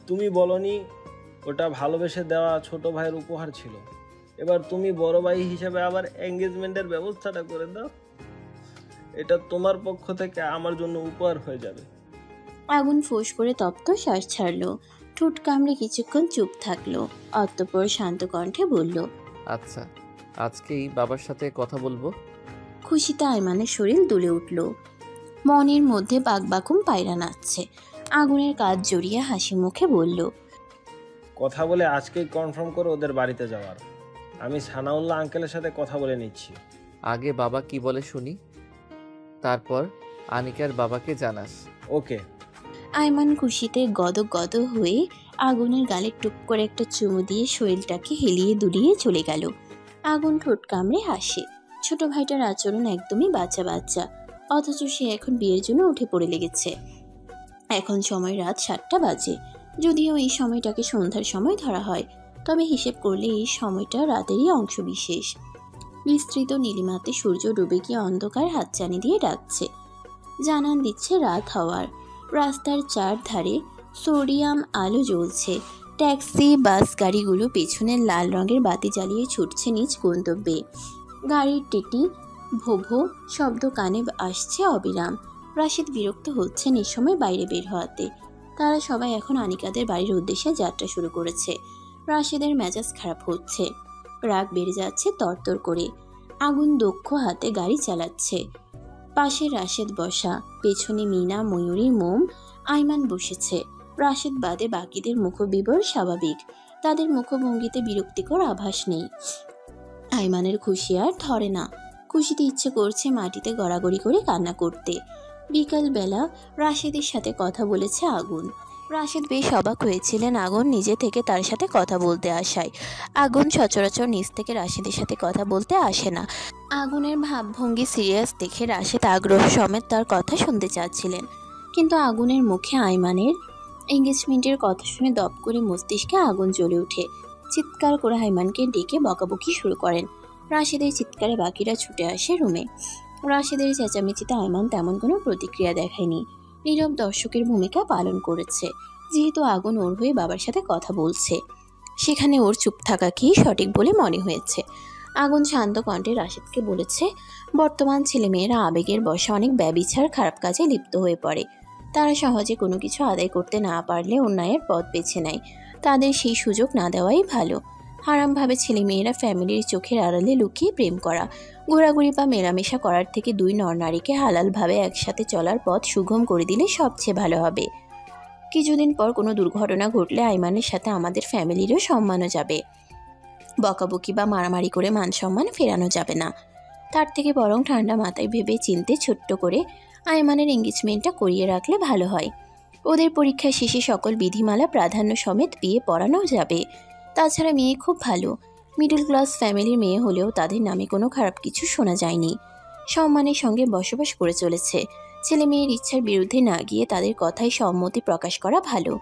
তুমি বলনি ওটা ভালোবেসে দেওয়া ছোট ভাইয়ের উপহার ছিল, এবার তুমি বড় ভাই হিসেবে আবার এঙ্গেজমেন্টের ব্যবস্থাটা করে দাও। এটা তোমার পক্ষ থেকে আমার জন্য উপহার হয়ে যাবে। আগুন ফোঁস করে তপ্ত শ্বাস ছাড়ল, ঠোঁট কামড়ে কিছুক্ষণ চুপ থাকলো, অতঃপর শান্ত কণ্ঠে বলল, আচ্ছা, আজকেই বাবার সাথে কথা বলবো। খুশিতে আইমানের শরীর দুলে উঠল, মনের মধ্যে বাকবাকুম পায়রা নাচছে। আগুনের কাজ জড়িয়ে হাসি মুখে বলল, কথা বলে আজকেই কনফার্ম করো ওদের বাড়িতে যাওয়ার। আমি সানাউল্লাহ আঙ্কেলের সাথে কথা বলে নিচ্ছি। আগে বাবা কি বলে শুনি, তারপর আনিকার বাবাকে জানাস। ওকে। আইমান খুশিতে গদ গদ হয়ে আগুনের গালে টুপ করে একটা চুমু দিয়ে শরীরটাকে হেলিয়ে দুলিয়ে চলে গেল। আগুন ঠোঁট কামড়ে হাসে। ছোট ভাইটার আচরণ একদমই বাচ্চা বাচ্চা, অথচ সে এখন বিয়ের জন্য উঠে পড়ে লেগেছে। এখন সময় রাত 7টা বাজে। যদিও এই সময়টাকে সন্ধ্যার সময় ধরা হয়, তবে হিসেব করলে এই সময়টা রাতেরই অংশ বিশেষ। বিস্তৃত নীলিমাতে সূর্য ডুবে গিয়ে অন্ধকার হাতছানি দিয়ে ডাকছে, জানান দিচ্ছে রাত হওয়ার। রাস্তার চারধারে সোডিয়াম আলো জ্বলছে। ট্যাক্সি, বাস গাড়িগুলো পেছনের লাল রঙের বাতি জ্বালিয়ে ছুটছে নিজ গন্তব্যে। গাড়ির টিটি ভো ভো শব্দ কানে আসছে অবিরাম। রাশিদ বিরক্ত হচ্ছেন এই সময় বাইরে বের হওয়াতে। তারা সবাই এখন আনিকাদের বাড়ির উদ্দেশ্যে যাত্রা শুরু করেছে। রাশিদের মেজাজ খারাপ হচ্ছে, রাগ বেড়ে যাচ্ছে তরতর করে। আগুন দক্ষ হাতে গাড়ি চালাচ্ছে। পাশে রাশেদ বসা, পেছনে মিনা, ময়ূরী, মোম, আইমান বসেছে। রাশেদ বাদে বাকিদের মুখবিবর স্বাভাবিক, তাদের মুখভঙ্গিতে বিরক্তিকর আভাস নেই। আইমানের খুশি আর ধরে না, খুশিতে ইচ্ছে করছে মাটিতে গড়াগড়ি করে কান্না করতে। বিকালবেলা রাশেদের সাথে কথা বলেছে আগুন। রাশেদ বেশ অবাক হয়েছিলেন আগুন নিজে থেকে তার সাথে কথা বলতে আসায়। আগুন সচরাচর নিজ থেকে রাশেদের সাথে কথা বলতে আসে না। আগুনের ভাবভঙ্গি সিরিয়াস দেখে রাশেদ আগ্রহ সমেত তার কথা শুনতে চাচ্ছিলেন, কিন্তু আগুনের মুখে আইমানের এঙ্গেজমেন্টের কথা শুনে দপ করে মস্তিষ্কে আগুন জ্বলে ওঠে। চিৎকার করে আইমানকে ডেকে বকাবকি শুরু করেন। রাশেদের চিৎকারে বাকিরা ছুটে আসে রুমে। রাশেদের চেঁচামেচিতে আইমান তেমন কোনো প্রতিক্রিয়া দেখায়নি, নীরব দর্শকের ভূমিকা পালন করেছে। যেহেতু আগুন ওর হয়ে বাবার সাথে কথা বলছে, সেখানে ওর চুপ থাকাকেই সঠিক বলে মনে হয়েছে। আগুন শান্ত কণ্ঠে রাশেদকে বলেছে, বর্তমান ছেলেমেয়েরা আবেগের বশে অনেক ব্যভিচার, খারাপ কাজে লিপ্ত হয়ে পড়ে। তারা সহজে কোনো কিছু আদায় করতে না পারলে অন্যায়ের পথ বেছে নেয়। তাদের সেই সুযোগ না দেওয়াই ভালো। হারামভাবে ছেলেমেয়েরা ফ্যামিলির চোখের আড়ালে লুকিয়ে প্রেম করা, ঘোরাঘুরি বা মেলামেশা করার থেকে দুই নরনারীকে হালালভাবে একসাথে চলার পথ সুগম করে দিলে সবচেয়ে ভালো হবে। কিছুদিন পর কোনো দুর্ঘটনা ঘটলে আইমানের সাথে আমাদের ফ্যামিলিরও সম্মানও যাবে। বকাবকি বা মারামারি করে মান সম্মান ফেরানো যাবে না। তার থেকে বরং ঠান্ডা মাথায় ভেবে চিনতে ছোট্ট করে আইমানের এঙ্গেজমেন্টটা করিয়ে রাখলে ভালো হয়। ওদের পরীক্ষা শেষে সকল বিধিমালা প্রাধান্য সমেত বিয়ে পড়ানো যাবে। তাছাড়া মেয়ে খুব ভালো, মিডল ক্লাস ফ্যামিলির মেয়ে হলেও তাদের নামে কোনো খারাপ কিছু শোনা যায়নি। সম্মানের সঙ্গে বসবাস করে চলেছে। ছেলে মেয়ের ইচ্ছার বিরুদ্ধে না গিয়ে তাদের কথায় সম্মতি প্রকাশ করা ভালো।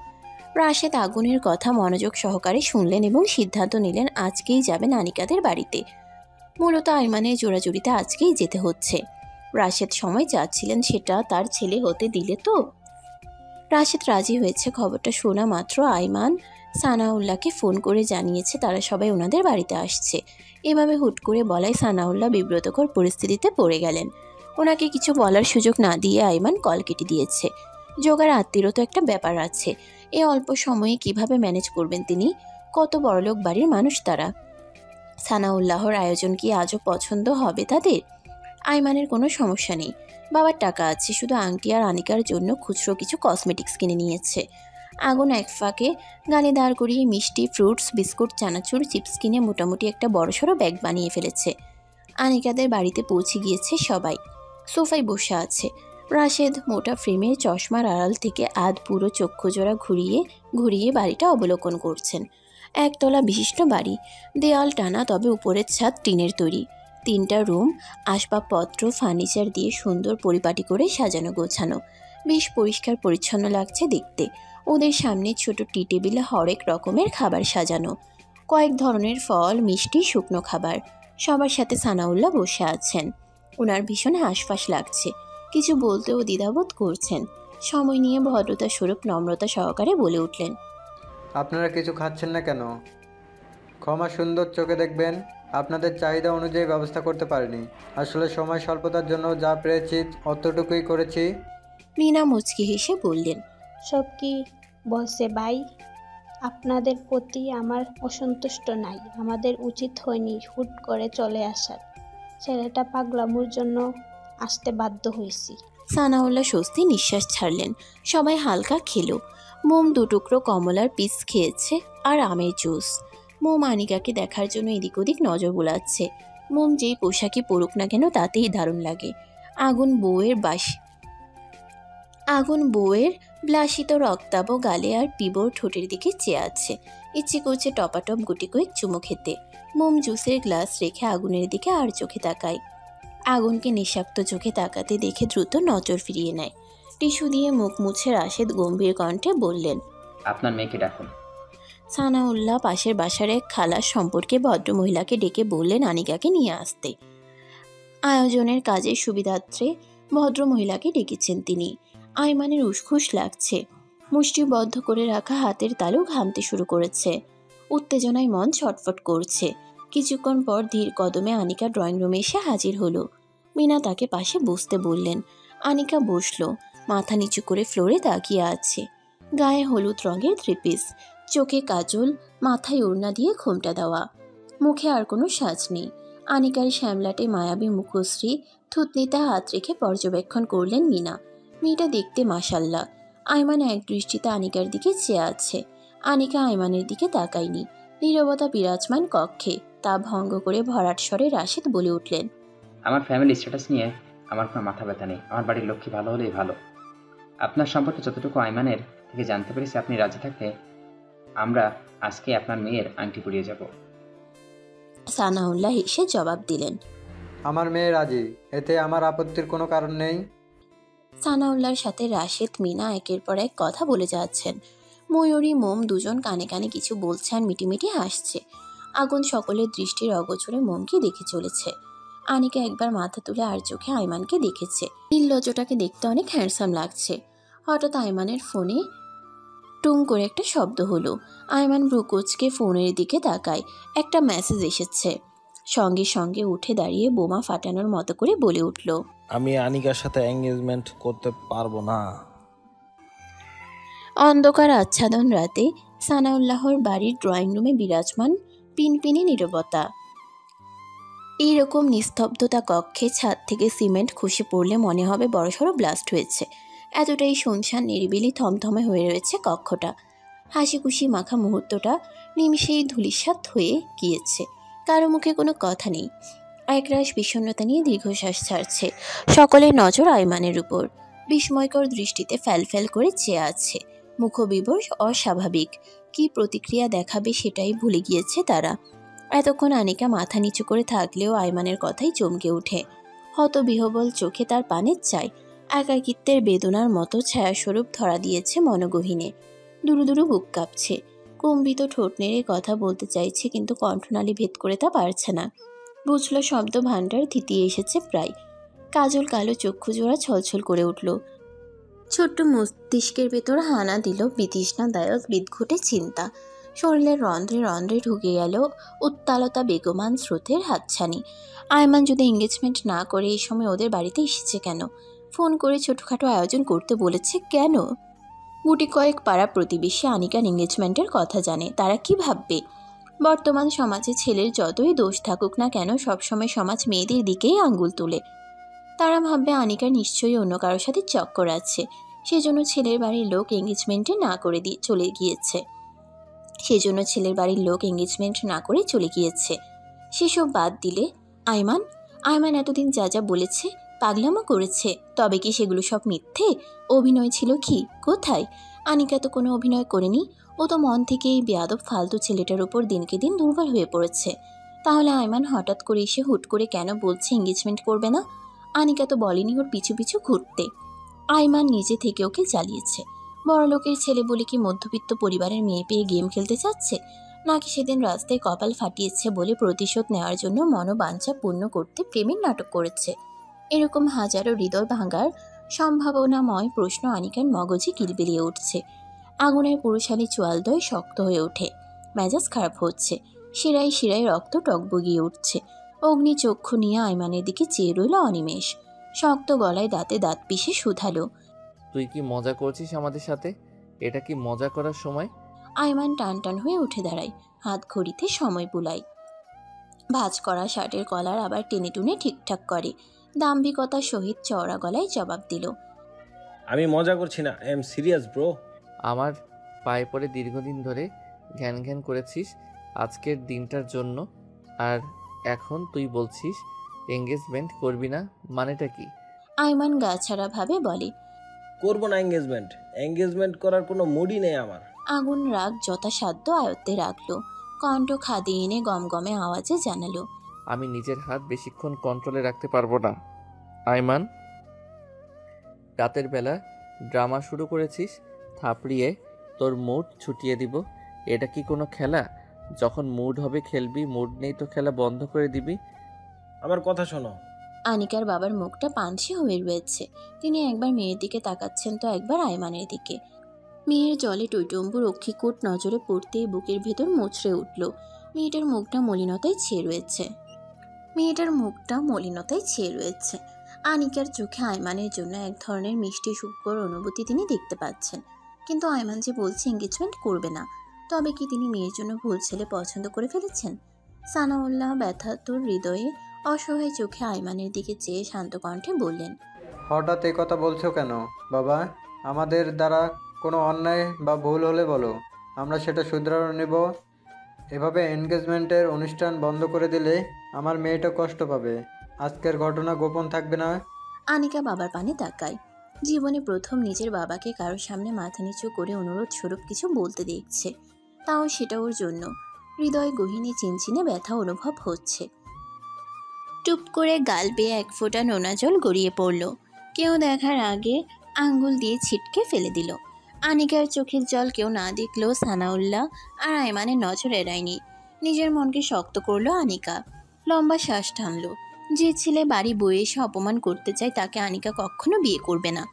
রাশেদ আগুনের কথা মনোযোগ সহকারে শুনলেন এবং সিদ্ধান্ত নিলেন আজকেই যাবেন আনিকাদের বাড়িতে। মূলত আইমানের জোড়াজুড়িতে আজকেই যেতে হচ্ছে। রাশেদ সময় চাচ্ছিলেন সেটা তার ছেলে হতে দিলে তো। রাশেদ রাজি হয়েছে। খবরটা শোনা মাত্র আইমান সানাউল্লাহকে ফোন করে জানিয়েছে তারা সবাই ওনাদের বাড়িতে আসছে। এভাবে হুট করে বলায় সানাউল্লাহ বিব্রতকর পরিস্থিতিতে পড়ে গেলেন। ওনাকে কিছু বলার সুযোগ না দিয়ে আইমান কল কেটে দিয়েছে। জোগাড় আত্মীয়রও তো একটা ব্যাপার আছে। এ অল্প সময়ে কিভাবে ম্যানেজ করবেন তিনি? কত বড়লোক বাড়ির মানুষ তারা। সানাউল্লাহর আয়োজন কি আজও পছন্দ হবে তাদের? আইমানের কোনো সমস্যা নেই, বাবার টাকা আছে, শুধু আংটি আর আনিকার জন্য খুচরো কিছু কসমেটিক্স কিনে নিয়েছে। আগুন এক ফাঁকে গালে দাঁড় করিয়ে মিষ্টি, ফ্রুটস, বিস্কুট, চানাচুর, চিপস কিনে মোটামুটি একটা বড়সড় ব্যাগ বানিয়ে ফেলেছে। আনিকাদের বাড়িতে পৌঁছে গিয়েছে সবাই। সোফায় বসে আছে রাশেদ। মোটা ফ্রেমের চশমার আড়াল থেকে আধ পুরো চক্ষুজোড়া ঘুরিয়ে ঘুরিয়ে বাড়িটা অবলোকন করছেন। একতলা বিশিষ্ট বাড়ি, দেয়াল টানা, তবে উপরের ছাদ টিনের তৈরি। 3টা রুম, আসবাবপত্র, ফার্নিচার দিয়ে সুন্দর পরিপাটি করে সাজানো গোছানো। বেশ পরিষ্কার পরিচ্ছন্ন লাগছে দেখতে। ওদের সামনে ছোট টি টেবিলে হরেক রকমের খাবার সাজানো, কয়েক ধরনের ফল, মিষ্টি, শুকনো খাবার। সবার সাথে সানাউল্লাহ বসে আছেন। ওনার ভীষণ হাঁসফাঁস লাগছে, কিছু বলতেও দ্বিধাবোধ করছেন। সময় নিয়ে ভদ্রতা স্বরূপ নম্রতা সহকারে বলে উঠলেন, আপনারা কিছু খাচ্ছেন না কেন? ক্ষমা সুন্দর চোখে দেখবেন, আপনাদের চাহিদা অনুযায়ী ব্যবস্থা করতে পারিনি। আসলে সময় স্বল্পতার জন্য যা পেরেছি অতটুকুই করেছি। মিনা মুচকি হেসে বললেন, সব কি বলছে ভাই? আপনাদের প্রতি আমার অসন্তুষ্ট নাই। আমাদের উচিত হয়নি হুট করে চলে আসার। ছেলেটা পাগলামোর জন্য আসতে বাধ্য হয়েছি। সানাউল্লাহ স্বস্তি নিঃশ্বাস ছাড়লেন। সবাই হালকা খেলো। মোম 2 টুকরো কমলার পিস খেয়েছে আর আমের জুস। মোম আনিকাকে দেখার জন্য এদিক ওদিক নজর বুলাচ্ছে। মোম যেই পোশাকই পরুক না কেন তাতেই দারুণ লাগে। আগুন বউয়ের ব্লাসিত রক্তাভ গালে আর পিবর ঠোঁটের দিকে চেয়ে আছে। ইচ্ছে করছে টপাটপ গুটি কয়েক চুমো খেতে। মোম জুসের গ্লাস রেখে আগুনের দিকে আর চোখে তাকায়। আগুনকে নিঃশব্দ চোখে তাকাতে দেখে দ্রুত নজর ফিরিয়ে নেয়। টিস্যু দিয়ে মুখ মুছে রাশেদ গম্ভীর কণ্ঠে বললেন, আপনার মেয়েকে ডাকুন। সানাউল্লাহ পাশের বাসার এক খালার সম্পর্কে ভদ্রমহিলাকে ডেকে বললেন আনিকাকে নিয়ে আসতে। আয়োজনের কাজের সুবিধার্থে ভদ্রমহিলাকে ডেকেছেন তিনি। আইমানের উসখুস লাগছে। মুষ্টিবদ্ধ করে রাখা হাতের তালু ঘামতে শুরু করেছে। উত্তেজনায় মন ছটফট করছে। কিছুক্ষণ পর ধীর কদমে আনিকা ড্রয়িং রুমে এসে হাজির হলো। মিনা তাকে পাশে বসতে বললেন। আনিকা বসলো। মাথা নিচু করে ফ্লোরে তাকিয়ে আছে। গায়ে হলুদ রঙের 3 পিস, চোখে কাজল, মাথায় ওড়না দিয়ে ঘোমটা দেওয়া। মুখে আর কোনো সাজ নেই। আনিকার শ্যামলাটে মায়াবী মুখশ্রী থুতনিতে হাত রেখে পর্যবেক্ষণ করলেন মিনা। মেয়েটা দেখতে মাশাল্লাহ। আইমান এক দৃষ্টিতে আনিকার দিকে চেয়ে আছে। আনিকা আইমানের দিকে তাকায়নি। নীরবতা বিরাজমান কক্ষে। তা ভঙ্গ করে ভরাট স্বরে রাশেদ বলে উঠলেন, আমার ফ্যামিলি স্ট্যাটাস নিয়ে আমার কোনো মাথা ব্যথা নেই। আমার বাড়ির লক্ষ্মী ভালো হলেই ভালো। আপনার সম্পর্কে যতটুকু আইমানের থেকে জানতে পেরেছি, আপনি রাজি থাকলে আমরা আজকে আপনার মেয়ের আংটি পরিয়ে যাব। সানাউল্লাহ হেসে জবাব দিলেন, আমার মেয়ে রাজি, এতে আমার আপত্তির কোনো কারণ নেই। সানাউল্লাহর সাথে রাশেদ মিনা একের পর এক কথা বলে যাচ্ছেন। ময়ূরী মোম দুজন কানে কানে কিছু বলছে আর মিটিমিটি হাসছে। আগুন সকলের দৃষ্টির অগোচরে মোমকে দেখে চলেছে। আনিকা একবার মাথা তুলে আর চোখে আইমানকে দেখেছে। নির্লজ্জটাকে দেখতে অনেক হ্যান্ডসাম লাগছে। হঠাৎ আইমানের ফোনে টুং করে একটা শব্দ হলো। আইমান ভ্রুকুচকে ফোনের দিকে তাকায়। একটা মেসেজ এসেছে। সঙ্গে সঙ্গে উঠে দাঁড়িয়ে বোমা ফাটানোর মতো করে বলে উঠল, আমি আনিকার সাথে এঙ্গেজমেন্ট করতে পারবো না। অন্ধকার আচ্ছাদন রাতে সানাউল্লাহর বাড়ির ড্রয়িং রুমে বিরাজমান পিনপিনে নীরবতা। এইরকম নিস্তব্ধতা কক্ষে ছাদ থেকে সিমেন্ট খসে পড়লে মনে হবে বড়সড় ব্লাস্ট হয়েছে। এতটাই শুনশান নিরিবিলি থমথমে হয়ে রয়েছে কক্ষটা। হাসি খুশি মাখা মুহূর্তটা নিমিষেই ধূলিসাৎ হয়ে গিয়েছে। কারো মুখে কোনো কথা নেই। একরাশ বিষণ্ণতা নিয়ে দীর্ঘশ্বাস ছাড়ছে। সকলের নজর আইমানের উপর। বিস্ময়কর দৃষ্টিতে ফ্যালফ্যাল করে চেয়ে আছে। মুখবিবর অস্বাভাবিক। কি প্রতিক্রিয়া দেখাবে সেটাই ভুলে গিয়েছে তারা। এতক্ষণ আনিকা মাথা নিচু করে থাকলেও আইমানের কথাই চমকে ওঠে। হতবিহবল চোখে তার পানের চাই। একাকিত্বের বেদনার মতো ছায়াস্বরূপ ধরা দিয়েছে মনগহীনে। দুরু দুরু বুক কাঁপছে। কম্বিত ঠোঁট নেড়ে কথা বলতে চাইছে, কিন্তু কণ্ঠনালী ভেদ করে তা পারছে না। বুঝল শব্দ ভাণ্ডার থিতিয়ে এসেছে প্রায়। কাজল কালো চক্ষু জোড়া ছলছল করে উঠল। ছোট্ট মস্তিষ্কের ভেতর হানা দিল বিতৃষ্ণাদায়ক বিদঘুটে চিন্তা। শরীরের রন্ধ্রে রন্ধ্রে ঢুকে গেল উত্তালতা বেগমান স্রোতের হাতছানি। আয়মান যদি এঙ্গেজমেন্ট না করে এই সময় ওদের বাড়িতে এসেছে কেন? ফোন করে ছোটখাটো আয়োজন করতে বলেছে কেন? গুটি কয়েক পাড়া প্রতিবেশী আনিকার এঙ্গেজমেন্টের কথা জানে। তারা কি ভাববে? বর্তমান সমাজে ছেলের যতই দোষ থাকুক না কেন, সবসময় সমাজ মেয়েদের দিকেই আঙ্গুল তোলে। তারা ভাববে আনিকার নিশ্চয়ই অন্য কারোর সাথে চক্কর আছে, সেজন্য ছেলের বাড়ির লোক এঙ্গেজমেন্টে না করে চলে গিয়েছে। সেসব বাদ দিলে আয়মান এতদিন যা যা বলেছে, পাগলামো করেছে, তবে কি সেগুলো সব মিথ্যে? অভিনয় ছিল কি? কোথায়? আনিকা তো কোনো অভিনয় করেনি। ও তো মন থেকে এই বেয়াদব ফালতু ছেলেটার উপর দিনকে দিন দুর্বল হয়ে পড়েছে। তাহলে আয়মান হঠাৎ করে এসে হুট করে কেন বলছে এঙ্গেজমেন্ট করবে না? আনিকা তো বলেনি ওর পিছু পিছু ঘুরতে। আয়মান নিজে থেকে ওকে জ্বালিয়েছে। বড়লোকের ছেলে বলে কি মধ্যবিত্ত পরিবারের মেয়ে পেয়ে গেম খেলতে চাচ্ছে? নাকি সেদিন রাস্তায় কপাল ফাটিয়েছে বলে প্রতিশোধ নেওয়ার জন্য মনোবাঞ্ছা পূর্ণ করতে প্রেমের নাটক করেছে? এরকম হাজারো হৃদয় ভাঙার সম্ভাবনাময় প্রশ্ন আনিকার মগজে কিলবিলিয়ে উঠছে। আগুনের পুরুষালী চোয়ালদয় শক্ত হয়ে ওঠে। মেজাজ খারাপ হচ্ছে, শিরায় শিরায় রক্ত টকবগিয়ে উঠছে। অগ্নিচক্ষু নিয়ে আইমানের দিকে চেয়ে রইল অনিমেষ। শক্ত গলায় দাঁতে দাঁত পিষে শুধালো। তুই কি মজা করছিস আমাদের সাথে? এটা কি মজা করার সময়? আইমান টান টান হয়ে উঠে দাঁড়ায়, হাত ঘড়িতে সময় বুলায়। ভাঁজ করা শার্টের কলার আবার টেনে টুনে ঠিকঠাক করে। দাম্ভিকতার সহিত চওড়া গলায় জবাব দিল। আমি মজা করছি না, আই এম সিরিয়াস ব্রো। আমার পায়ে পড়ে দীর্ঘদিন ধরে ঘ্যান ঘ্যান করেছিস আজকের দিনটার জন্য, আর এখন তুই বলছিস এঙ্গেজমেন্ট করবি না? মানেটা কি? আইমান গাছাড়া ভাবে বলে। করবো না এঙ্গেজমেন্ট, এঙ্গেজমেন্ট করার কোনো মুডই নেই আমার। আগুন রাগ যথাসাধ্য আয়ত্তে রাখলো, কণ্ঠ খাদি এনে গমগমে আওয়াজে জানালো। আমি নিজের হাত বেশিক্ষণ কন্ট্রোলে রাখতে পারবো না আইমান। রাতের বেলা ড্রামা শুরু করেছিস, থাপড়িয়ে তোর মুড ছুটিয়ে দিব। এটা কি কোনো খেলা? যখন মুড হবে খেলবি, মুড নেই তো খেলা বন্ধ করে দিবি। আমার কথা শোনো। আনিকার বাবার মুখটা পানসে হয়ে রয়েছে। তিনি একবার মেয়ের দিকে তাকাচ্ছেন তো একবার আইমানের দিকে। মেয়ের জলে টৈটম্বু রক্ষীকূট নজরে পড়তেই বুকের ভেতর মুচড়ে উঠল। মেয়েটার মুখটা মলিনতায় ছেয়ে রয়েছে। আনিকার চোখে আইমানের জন্য এক ধরনের মিষ্টি সুখকর অনুভূতি তিনি দেখতে পাচ্ছেন। কিন্তু আইমান যে বলছে এঙ্গেজমেন্ট করবে না, তবে কি তিনি মেয়ের জন্য ভুল ছেলে পছন্দ করে ফেলেছেন? সানাউল্লাহ ব্যথাতুর হৃদয়ে অসহায় চোখে আইমানের দিকে চেয়ে শান্ত কণ্ঠে বললেন। হঠাৎ এই কথা বলছো কেন বাবা? আমাদের দ্বারা কোনো অন্যায় বা ভুল হলে বলো, আমরা সেটা শুধরানো নেব। এভাবে এনগেজমেন্টের অনুষ্ঠান বন্ধ করে দিলে আমার মেয়েটা কষ্ট পাবে। আজকের ঘটনা গোপন থাকবে না। আনিকা বাবার পানে তাকায়। জীবনে প্রথম নিজের বাবাকে কারোর সামনে মাথা নিচু করে অনুরোধ স্বরূপ কিছু বলতে দেখছে, তাও সেটা ওর জন্য। হৃদয় গহীনে চিনচিনে ব্যথা অনুভব হচ্ছে। টুপ করে গাল বেয়ে এক ফোঁটা নোনা জল গড়িয়ে পড়ল। কেউ দেখার আগে আঙ্গুল দিয়ে ছিটকে ফেলে দিল। আনিকার চোখের জল কেউ না দেখলেও সানাউল্লাহ আর আইমানের নজর এড়ায়নি। নিজের মনকে শক্ত করলো আনিকা। লম্বা শ্বাস টানলো। যে ছেলে বাড়ি বয়ে এসে অপমান করতে চায় তাকে আনিকা কখনো বিয়ে করবে না।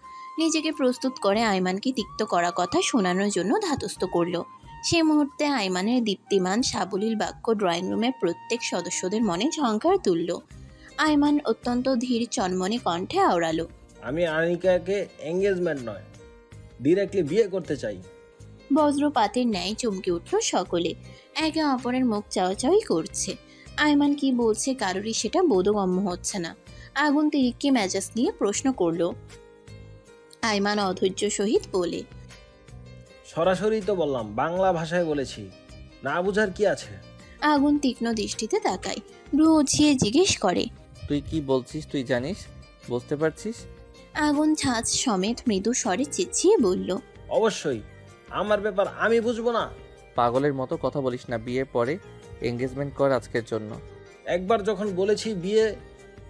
নিজেকে প্রস্তুত করে আইমানকে তিক্ত করা কথা শোনানোর জন্য ধাতস্থ করলো। সে মুহূর্তে আইমানের দীপ্তিমান সাবলীল বাক্য ড্রয়িং রুমের প্রত্যেক সদস্যদের মনে ঝংকার তুলল। আইমান অত্যন্ত ধীর চনমনে কণ্ঠে আওড়ালো। আমি আনিকাকে এঙ্গেজমেন্ট নয়, ডিরেক্টলি বিয়ে করতে চাই। বজ্রপাতের ন্যায় চমকে উঠল সকলে। একে অপরের মুখ চাওয়াচাওয়ি করছে। আইমান কি বলছে কারোরই সেটা বোধগম্য হচ্ছে না। আগুন তিরিক্কি মেজাজ নিয়ে প্রশ্ন করল। আইমান অধৈর্য সহিত বলে। সরাসরি তো বললাম, বাংলা ভাষায় বলেছি, না বুঝার কি আছে? আগুন তীক্ষ্ণ দৃষ্টিতে তাকায়, ভ্রু উছিয়ে জিজ্ঞেস করে। তুই কি বলছিস তুই জানিস? বুঝতে পারছিস? আগুন ছাঁচ সমেত মৃদু স্বরে চেঁচিয়ে বলল। অবশ্যই, আমার ব্যাপার আমি বুঝবো না? পাগলের মতো কথা বলিস না। বিয়ে পরে এঙ্গেজমেন্ট কর আজকের জন্য। একবার যখন বলেছি বিয়ে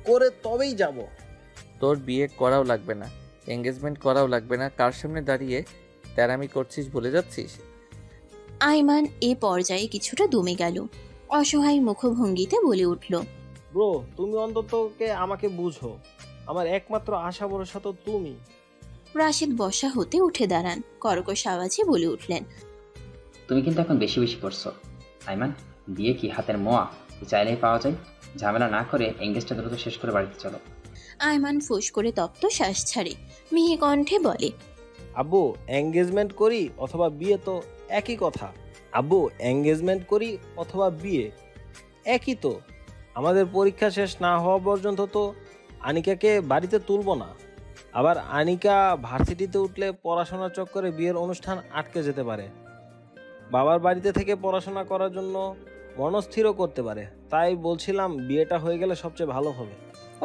করে তবেই যাব। তোর বিয়ে করাও লাগবে না, এঙ্গেজমেন্ট করাও লাগবে না। কার সামনে দাঁড়িয়ে তেরামি করছিস ভুলে যাচ্ছিস? আইমান এ পর্যায়ে কিছুটা দমে গেল। অসহায় মুখভঙ্গিতে বলে উঠল। ব্রো, তুমি অন্তত আমাকে বুঝো। আমার একমাত্র আশা ভরসা তো তুমি। রাশেদ বসা হতে উঠে দাঁড়ান, কর্কশ আওয়াজে বলে উঠলেন। তুমি কিন্তু এখন বেশি বেশি করছো আইমান। বিয়ে কি হাতের মোয়া চাইলেই পাওয়া যায়? ঝামেলা না করে এঙ্গেজটা দ্রুত শেষ করে বাড়িতে চলো। আইমান ফুস করে তপ্ত শ্বাস ছাড়ে, মিহি কণ্ঠে বলে। আব্বু, এঙ্গেজমেন্ট করি অথবা বিয়ে তো একই কথা। আব্বু, এঙ্গেজমেন্ট করি অথবা বিয়ে একই তো। আমাদের পরীক্ষা শেষ না হওয়া পর্যন্ত তো আনিকাকে বাড়িতে তুলব না। আবার আনিকা ভার্সিটিতে উঠলে পড়াশোনার চক্করে বিয়ের অনুষ্ঠান আটকে যেতে পারে। বাবার বাড়িতে থেকে পড়াশোনা করার জন্য মনস্থিরও করতে পারে। তাই বলছিলাম বিয়েটা হয়ে গেলে সবচেয়ে ভালো হবে।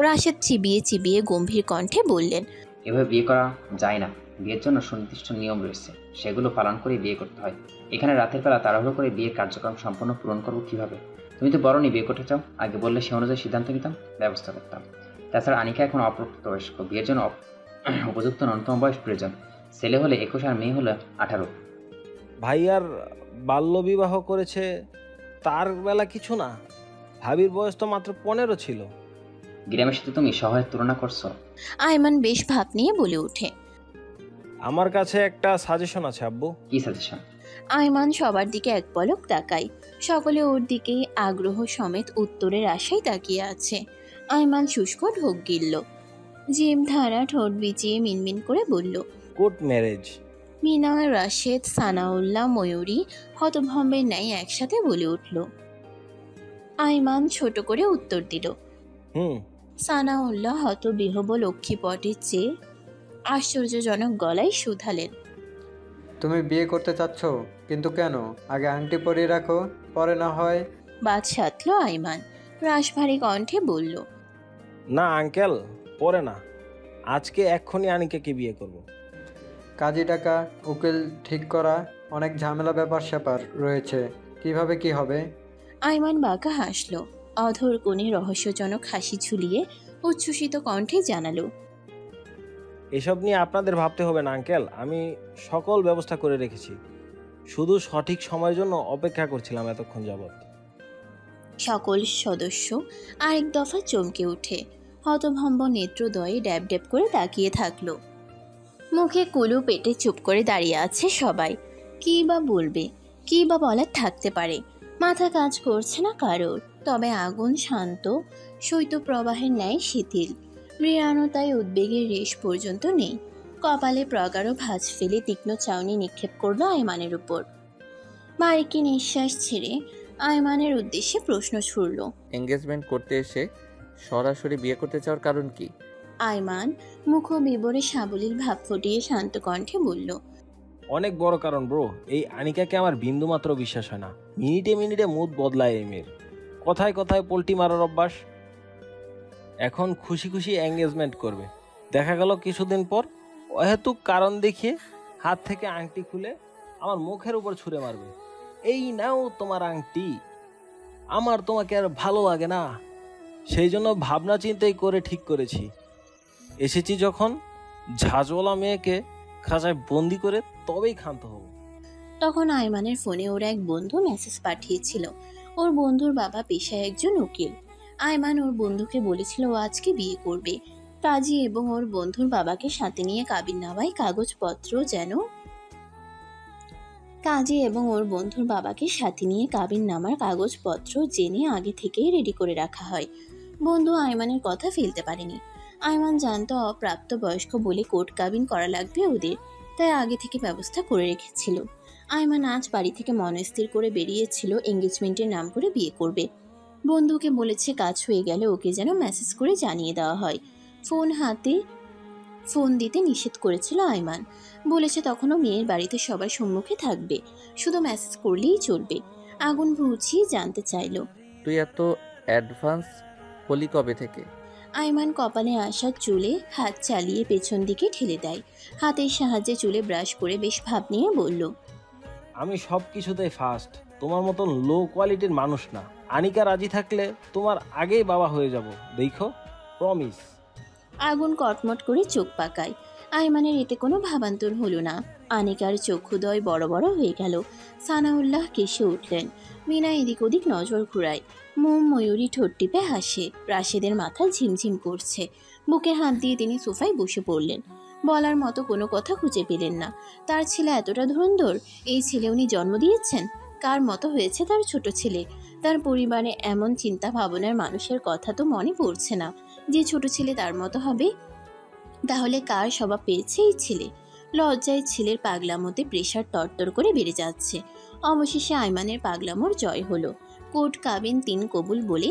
রাশেদ চিবিয়ে চিবিয়ে গম্ভীর কণ্ঠে বললেন। এভাবে বিয়ে করা যায় না। বিয়ের জন্য সুনির্দিষ্ট নিয়ম রয়েছে, সেগুলো পালন করে বিয়ে করতে হয়। এখানে রাতের বেলা তাড়াহুড়ো করে বিয়ের কার্যক্রম সম্পূর্ণ পূরণ করবো কিভাবে? তুমি তো বড় বিয়ে করতে চাও, আগে বললে সে অনুযায়ী সিদ্ধান্ত নিতাম, ব্যবস্থা করতাম। তাছাড়া আনিকা এখন অপ্রাপ্তবয়স্ক, বিয়ের জন্য উপযুক্ত ন্যূনতম বয়স প্রয়োজন। ছেলে হলে 21 আর মেয়ে হলে 18। ভাইয়ার বাল্যবিবাহ করেছে, তার বেলা কিছু না। ভাবির বয়স তো মাত্র 15 ছিল। গ্রামের সাথে তুমি শহরের তুলনা করছো? আইমান বেশ ভাব নিয়ে বলে ওঠে। আমার কাছে একটা সাজেশন আছে আব্বু। কি সাজেশন? আয়মান সবার দিকে এক পলক তাকায়। সকলে ওর দিকেই আগ্রহ সমেত উত্তরের আশায় তাকিয়ে আছে। আয়মান শুষ্ক ঢোক গিলল। জিম ধারা ঠোঁট বিচিয়ে মিনমিন করে বলল, কোর্ট ম্যারেজ। মিনা, রাশেদ, সানাউল্লাহ, ময়ূরী হতভম্বের ন্যায় একসাথে বলে উঠল। আয়মান ছোট করে উত্তর দিল। সানাউল্লাহ হতবিহ্বল লক্ষ্মীপটের চেয়ে আশ্চর্যজনক গলায় শুধালেন, তুমি বিয়ে করতে চাচ্ছ, কিন্তু কেন? আগে আংটি পরিয়ে রাখো, পরে না হয়। বাদ সাধল আয়মান। রাশভারী কণ্ঠে বলল, না আঙ্কেল, পরে না, আজকে এক্ষুনি আনিকাকে বিয়ে করব। কাজী টাকা, উকিল ঠিক করা, অনেক ঝামেলা ব্যাপার স্যাপার রয়েছে, কিভাবে কি হবে? আয়মান বাঁকা হাসল। অধর কোণে রহস্যজনক হাসি ঝুলিয়ে উচ্ছ্বসিত কণ্ঠে জানালো, এসব নিয়ে আপনাদের ভাবতে হবে না আঙ্কেল, আমি সকল ব্যবস্থা করে রেখেছি, শুধু সঠিক সময়ের জন্য অপেক্ষা করছিলাম এতক্ষণ যাবৎ। সকল সদস্য আরেক দফা চমকে উঠে হতভম্ব নেত্রদয়ে ড্যাব ড্যাব করে তাকিয়ে থাকলো। মুখে কুলু পেটে চুপ করে দাঁড়িয়ে আছে সবাই। কী বা বলবে, কী বা বলার থাকতে পারে, মাথা কাজ করছে না কারোর। তবে আগুন শান্ত, শৈত্যপ্রবাহের ন্যায় শিথিল, মৃণানতায় উদ্বেগের রেশ পর্যন্ত নেই। কপালে প্রগাঢ় ভাঁজ ফেলে তীক্ষ্ণ চাউনি নিক্ষেপ করলো আয়মানের উপর। বারিকি নিঃশ্বাস ছেড়ে আয়মানের উদ্দেশ্যে প্রশ্ন ছুড়ল, এঙ্গেজমেন্ট করতে এসে সরাসরি বিয়ে করতে চাওয়ার কারণ কি? আয়মান মুখ বিবরে সাবলীল ভাব ফুটিয়ে শান্ত কণ্ঠে বলল, অনেক বড় কারণ ব্রো, এই আনিকাকে আমার বিন্দুমাত্র বিশ্বাস হয় না। মিনিটে মিনিটে মুড বদলায় এই মেয়ের, কথায় কথায় পোল্টি মারার অভ্যাস। এখন খুশি খুশি এঙ্গেজমেন্ট করবে, দেখা গেল কিছুদিন পর অহেতুক কারণ দেখিয়ে হাত থেকে আংটি খুলে আমার মুখের উপর ছুঁড়ে মারবে, এই নাও তোমার আংটি, আমার তোমাকে আর ভালো লাগে না। সেই জন্য ভাবনা চিন্তাই করে ঠিক করেছি, এসেছি যখন ঝাঁঝওয়ালা মেয়েকে খাঁচায় বন্দি করে তবেই ক্ষান্ত হব। তখন আয়মানের ফোনে ওর এক বন্ধু মেসেজ পাঠিয়েছিল। ওর বন্ধুর বাবা পেশায় একজন উকিল। আয়মান ওর বন্ধুকে বলেছিল ও আজকে বিয়ে করবে। কাজী এবং ওর বন্ধুর বাবাকে সাথে নিয়ে কাবিননামায় কাগজপত্র যেন কাবিননামার কাগজপত্র জেনে আগে থেকেই রেডি করে রাখা হয়। বন্ধু আয়মানের কথা ফেলতে পারেনি। আয়মান জানতো অপ্রাপ্তবয়স্ক বলে কোর্ট কাবিন করা লাগবে ওদের, তাই আগে থেকে ব্যবস্থা করে রেখেছিল। আয়মান আজ বাড়ি থেকে মনস্থির করে বেরিয়েছিল এঙ্গেজমেন্টের নাম করে বিয়ে করবে। বন্ধুকে বলেছে কাজ হয়ে গেলে ওকে যেন মেসেজ করে জানিয়ে দেওয়া হয়। ফোন দিতে নিষেধ করেছিল আয়মান, বলেছে তখনও মেয়ের বাড়িতে সবার সম্মুখে থাকবে, শুধু মেসেজ করলেই চলবে। আগুন বুঝিয়ে জানতে চাইল, তুই এত অ্যাডভান্স হলি কবে থেকে? আয়মান কপালে আসা চুলে হাত চালিয়ে পেছন দিকে ঠেলে দেয়। হাতের সাহায্যে চুলে ব্রাশ করে বেশ ভাব নিয়ে বলল, আমি সব কিছুতেই ফার্স্ট, তোমার মতন লো কোয়ালিটির মানুষ না। আনিকা রাজি থাকলে তোমার আগেই বাবা হয়ে যাব, দেখো, প্রমিস। আগুন কটমট করে চোখ পাকায়। আয়মানের এতে কোনো ভাবান্তর হলো না। আনিকার চক্ষুদয় বড় বড় হয়ে গেল। সানাউল্লাহ কেসে উঠলেন। মিনা এদিক ওদিক নজর ঘুরায়। মোম ময়ূরী ঠোঁট টিপে হাসে। রাশেদের মাথা ঝিমঝিম করছে। বুকে হাত দিয়ে তিনি সোফায় বসে পড়লেন। বলার মতো কোনো কথা খুঁজে পেলেন না। তার ছেলে এতটা ধুরন্ধর, এই ছেলে উনি জন্ম দিয়েছেন? কার মতো হয়েছে তার ছোট ছেলে? তার পরিবারে এমন চিন্তা ভাবনার মানুষের কথা তো মনে পড়ছে না যে ছোট ছেলে তার মতো হবে। তাহলে কার স্বভাব পেয়েছে এই ছেলে? লজ্জায় ছেলের পাগলামোতে প্রেশার তরতর করে বেড়ে যাচ্ছে। অবশেষে আয়মানের পাগলামোর জয় হলো। কোর্ট কাবিন 3 কবুল বলে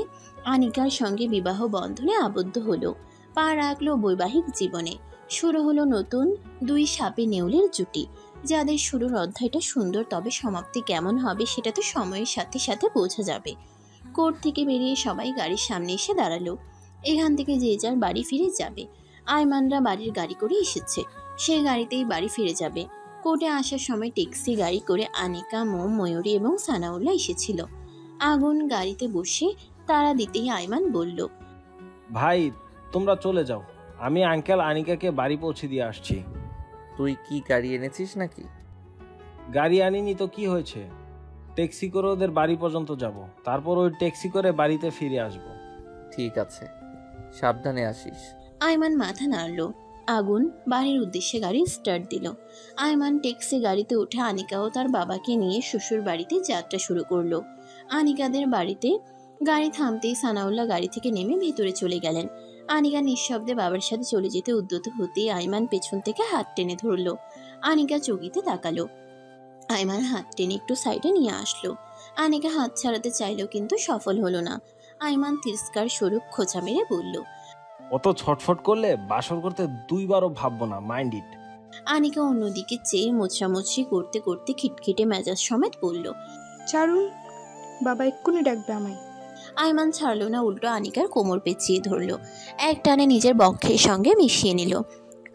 আনিকার সঙ্গে বিবাহ বন্ধনে আবদ্ধ হলো। পা রাখলো বৈবাহিক জীবনে। শুরু হলো নতুন 2 সাপে নেউলের জুটি, যাদের শুরুর অধ্যায়টা সুন্দর, তবে সমাপ্তি কেমন হবে সেটা তো সময়ের সাথে সাথে বোঝা যাবে। কোর্ট থেকে বেরিয়ে সবাই গাড়ির সামনে এসে দাঁড়ালো। এখান থেকে যে যার বাড়ি ফিরে যাবে। আয়মানরা বাড়ির গাড়ি করে এসেছে, সে গাড়িতেই বাড়ি ফিরে যাবে। কোর্টে আসার সময় ট্যাক্সি গাড়ি করে আনিকা, মোম, ময়ূরী এবং সানাউল্লাহ এসেছিল। আগুন গাড়িতে বসে তাড়া দিতেই আয়মান বলল, ভাই তোমরা চলে যাও, আমি আঙ্কেল আনিকাকে বাড়ি পৌঁছে দিয়ে আসছি। তুই কি গাড়ি এনেছিস নাকি? গাড়ি আনিনি তো কি হয়েছে, ট্যাক্সি করে ওদের বাড়ি পর্যন্ত যাব, তারপর ওই ট্যাক্সি করে বাড়িতে ফিরে আসব। ঠিক আছে, সাবধানে আসিস। আয়মান মাথা নাড়ল। আগুন বাড়ির উদ্দেশ্যে গাড়ি স্টার্ট দিল। আয়মান ট্যাক্সি গাড়িতে উঠে আনিকা ও তার বাবাকে নিয়ে শ্বশুর বাড়িতে যাত্রা শুরু করলো। আনিকাদের বাড়িতে গাড়ি থামতেই সানাউল্লাহ গাড়ি থেকে নেমে ভেতরে চলে গেলেন। আনিকা নিঃশব্দে বাবার সাথে চলে যেতে উদ্যত হতেই আয়মান পেছন থেকে হাত টেনে ধরলো। আনিকা চকিতে তাকালো। আয়মান হাত টেনে একটু সাইডে নিয়ে আসলো। আনিকা হাত ছাড়াতে চাইলো কিন্তু সফল হলো না। আয়মান তিরস্কার স্বরূপ খোঁচা মেরে বলল, অত ছটফট করলে বাসর করতে 2বারও ভাববো না, মাইন্ড ইট। আনিকা অন্যদিকে চেয়ে মোছামুছি করতে করতে খিটখিটে মেজাজ সমেত বলল, চারুন, বাবা এক্ষুনি ডাকবে আমায়। আয়মান ছাড়লো না, উল্টো আনিকার কোমর পেঁচিয়ে ধরলো। এক টানে নিজের বক্ষের সঙ্গে মিশিয়ে নিল।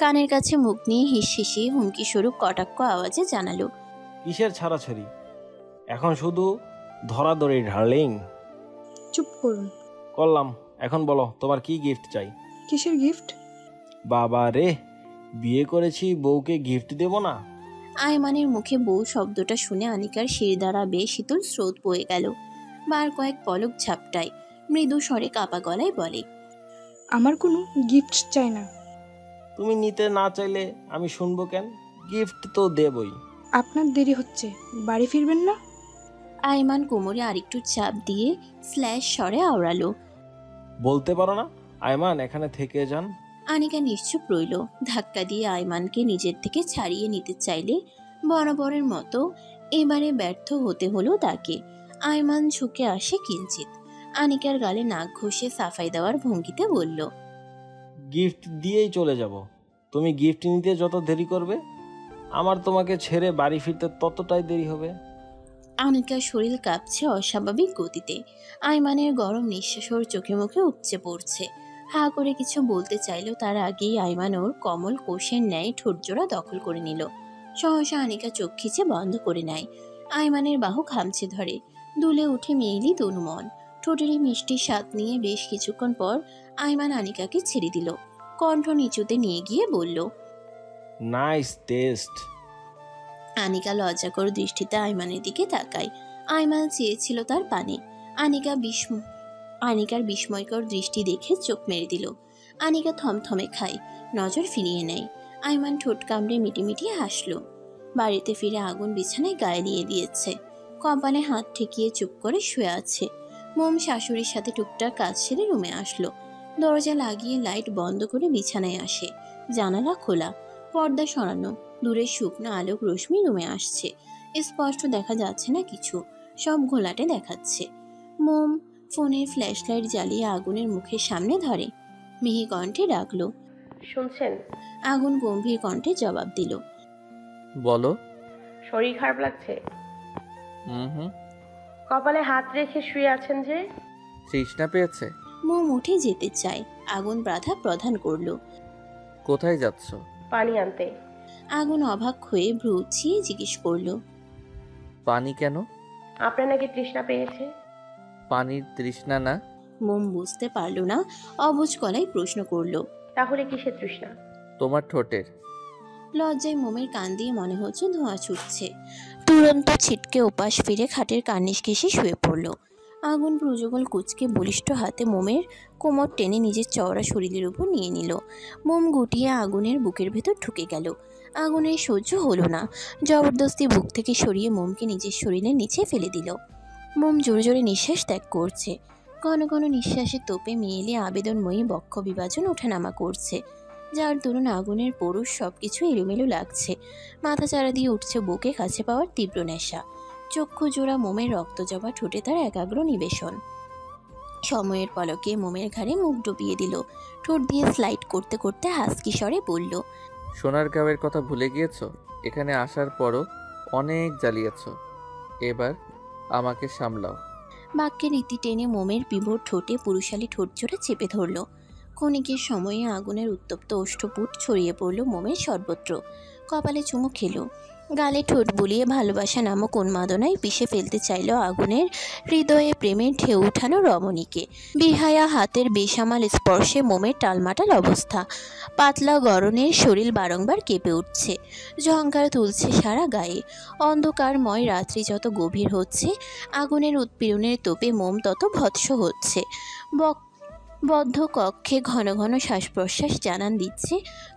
কানের কাছে মুখ নিয়ে হিসিয়ে হুমকি স্বরূপ কটাক্ষ আওয়াজে জানালো, কিসের ছাড়াছাড়ি? এখন শুধু ধরাধরি ডার্লিং। চুপ করুন। করলাম, এখন বলো তোমার কি গিফট চাই? কিসের গিফট? বাবা রে, বিয়ে করেছি, বউকে গিফট দেব না? আয়মানের মুখে বউ শব্দটা শুনে আনিকার শির দ্বারা বেশ শীতল স্রোত বয়ে গেল। বার কয়েক পলক ঝাপটায় মৃদু স্বরে কাপা গলায় বলে, আমার কোনো গিফট চাই না। তুমি নিতে না চাইলে আমি শুনবো কেন? গিফট তো দেবই। আপনার দেরি হচ্ছে, বাড়ি ফিরবেন না? আয়মান কোমরে আরেকটু চাপ দিয়ে স্ল্যাশ স্বরে আওড়ালো, বলতে পারো না আয়মান এখানে থেকে যান? আনিকা নিশ্চুপ রইল। ধাক্কা দিয়ে আয়মানকে নিজের থেকে ছাড়িয়ে নিতে চাইলে বরাবরের মতো এবারে ব্যর্থ হতে হলো তাকে। আয়মান ঝুঁকে আসে কিঞ্চিত। আনিকার গালে নাক ঘষে সাফাই দেওয়ার ভঙ্গিতে বলল, গিফট দিয়েই চলে যাব। তুমি গিফট নিতে যত দেরি করবে, আমার তোমাকে ছেড়ে বাড়ি ফিরতে ততটাই দেরি হবে। আনিকার শরীর কাঁপছে অস্বাভাবিক গতিতে। আয়মানের গরম নিঃশ্বাস ওর চোখে মুখে উপচে পড়ছে। হা করে কিছু বলতে চাইলেও তার আগেই আয়মান ওর কমল কোষের ন্যায় ঠোঁটজোড়া দখল করে নিল। সহসা আনিকা চোখ খিচে বন্ধ করে নেয়। আয়মানের বাহু খামচে ধরে। দুলে উঠে মেইলি তনুমন। ঠোঁটেরই মিষ্টি স্বাদ নিয়ে বেশ কিছুক্ষণ পর আয়মান আনিকাকে ছেড়ে দিল। কণ্ঠ নিচুতে নিয়ে গিয়ে বলল, নাইস টেস্ট। আনিকা লজ্জাকর দৃষ্টিতে আয়মানের দিকে তাকায়। আয়মান চেয়েছিল তার পানে। আনিকার বিস্ময়কর দৃষ্টি দেখে চোখ মেরে দিল। আনিকা থমথমে খায়, নজর ফিরিয়ে নেয়। আয়মান ঠোঁট কামড়ে মিটিমিটি হাসলো। বাড়িতে ফিরে আগুন বিছানায় গায়ে দিয়ে দিয়েছে। কপালে হাত ঠেকিয়ে চুপ করে শুয়ে আছে। মোম শাশুড়ির সাথে টুকটাক কাজ সেরে রুমে আসলো। দরজা লাগিয়ে লাইট বন্ধ করে বিছানায় আসে। জানালা খোলা, পর্দা সরানো। দূরের শুকনো আলোক রশ্মি রুমে আসছে। স্পষ্ট দেখা যাচ্ছে না কিছু, সব ঘোলাটে দেখাচ্ছে। মোম ফোনের ফ্ল্যাশ লাইট জ্বালিয়ে আগুনের মুখের সামনে ধরে। মিহি কণ্ঠে ডাকলো, শুনছেন? আগুন গম্ভীর কণ্ঠে জবাব দিল, বলো। শরীর খারাপ লাগছে? হুম। কপালে হাত রেখে শুয়ে আছেন যে? তৃষ্ণা পেয়েছে? মোম উঠে যেতে চায়। আগুন বাধা প্রদান করলো। কোথায় যাচ্ছ? পানি আনতে। আগুন অবাক হয়ে ভ্রু উঁচিয়ে জিজ্ঞেস করলো, পানি কেন? আপনার নাকি তৃষ্ণা পেয়েছে? পানির তৃষ্ণা না। মোম বুঝতে পারলো না, অবুঝ গলায় প্রশ্ন করলো, তাহলে কিসের তৃষ্ণা? তোমার ঠোঁটের। লজ্জায় মোমের কান দিয়ে মনে হচ্ছে ধোঁয়া ছুটছে। তুরন্ত ছিটকে ওপাশ ফিরে খাটের কার্নিশ ঘেঁষে শুয়ে পড়ল। আগুন প্রযোগল কুচকে বলিষ্ঠ হাতে মোমের কোমর টেনে নিজের চওড়া শরীরের উপর নিয়ে নিল। মোম গুটিয়ে আগুনের বুকের ভেতর ঢুকে গেল। আগুনের সহ্য হলো না। জবরদস্তি বুক থেকে সরিয়ে মোমকে নিজের শরীরের নিচে ফেলে দিল। মোম জোরে জোরে নিঃশ্বাস ত্যাগ করছে। ঘন ঘন নিঃশ্বাসের তোপে মেয়েলে আবেদনময়ী বক্ষ বিভাজন ওঠানামা করছে, যার দরুন আগুনের পরশ সবকিছু এলোমেলো লাগছে। মাথা চারা দিয়ে উঠছে বুকে কাছে পাওয়ার তীব্র নেশা। চক্ষু জোড়া মোমের রক্তজবা ঠোঁটে তার একাগ্র নিবেশন। সময়ের পলকে মোমের ঘাড়ে মুখ ডুবিয়ে দিল। ঠোঁট দিয়ে স্লাইড করতে করতে হাসকি স্বরে বলল, সোনারগাঁওয়ের কথা ভুলে গিয়েছ? এখানে আসার পরও অনেক জ্বালিয়েছ, এবার আমাকে সামলাও। বাক্যের রীতি টেনে মোমের বিভোর ঠোঁটে পুরুষালী ঠোঁট জোড়া চেপে ধরল। ক্ষণিকের সময়ে আগুনের উত্তপ্ত ওষ্ঠপুট ছড়িয়ে পড়ল মোমের সর্বত্র। কপালে চুমু খেলো। গালে ঠোঁট বুলিয়ে ভালোবাসা নামক উন্মাদনায় পিষে ফেলতে চাইল আগুনের হৃদয়ে প্রেমের ঢেউ উঠানো রমণীকে। বিহায়া হাতের বেসামাল স্পর্শে মোমের টালমাটাল অবস্থা। পাতলা গরনের শরীর বারংবার কেঁপে উঠছে, ঝংকার তুলছে সারা গায়ে। অন্ধকারময় রাত্রি যত গভীর হচ্ছে, আগুনের উৎপীড়নের তোপে মোম তত ভৎস হচ্ছে। বদ্ধ কক্ষে ঘন ঘন শ্বাস প্রশ্বাস জানান দিচ্ছে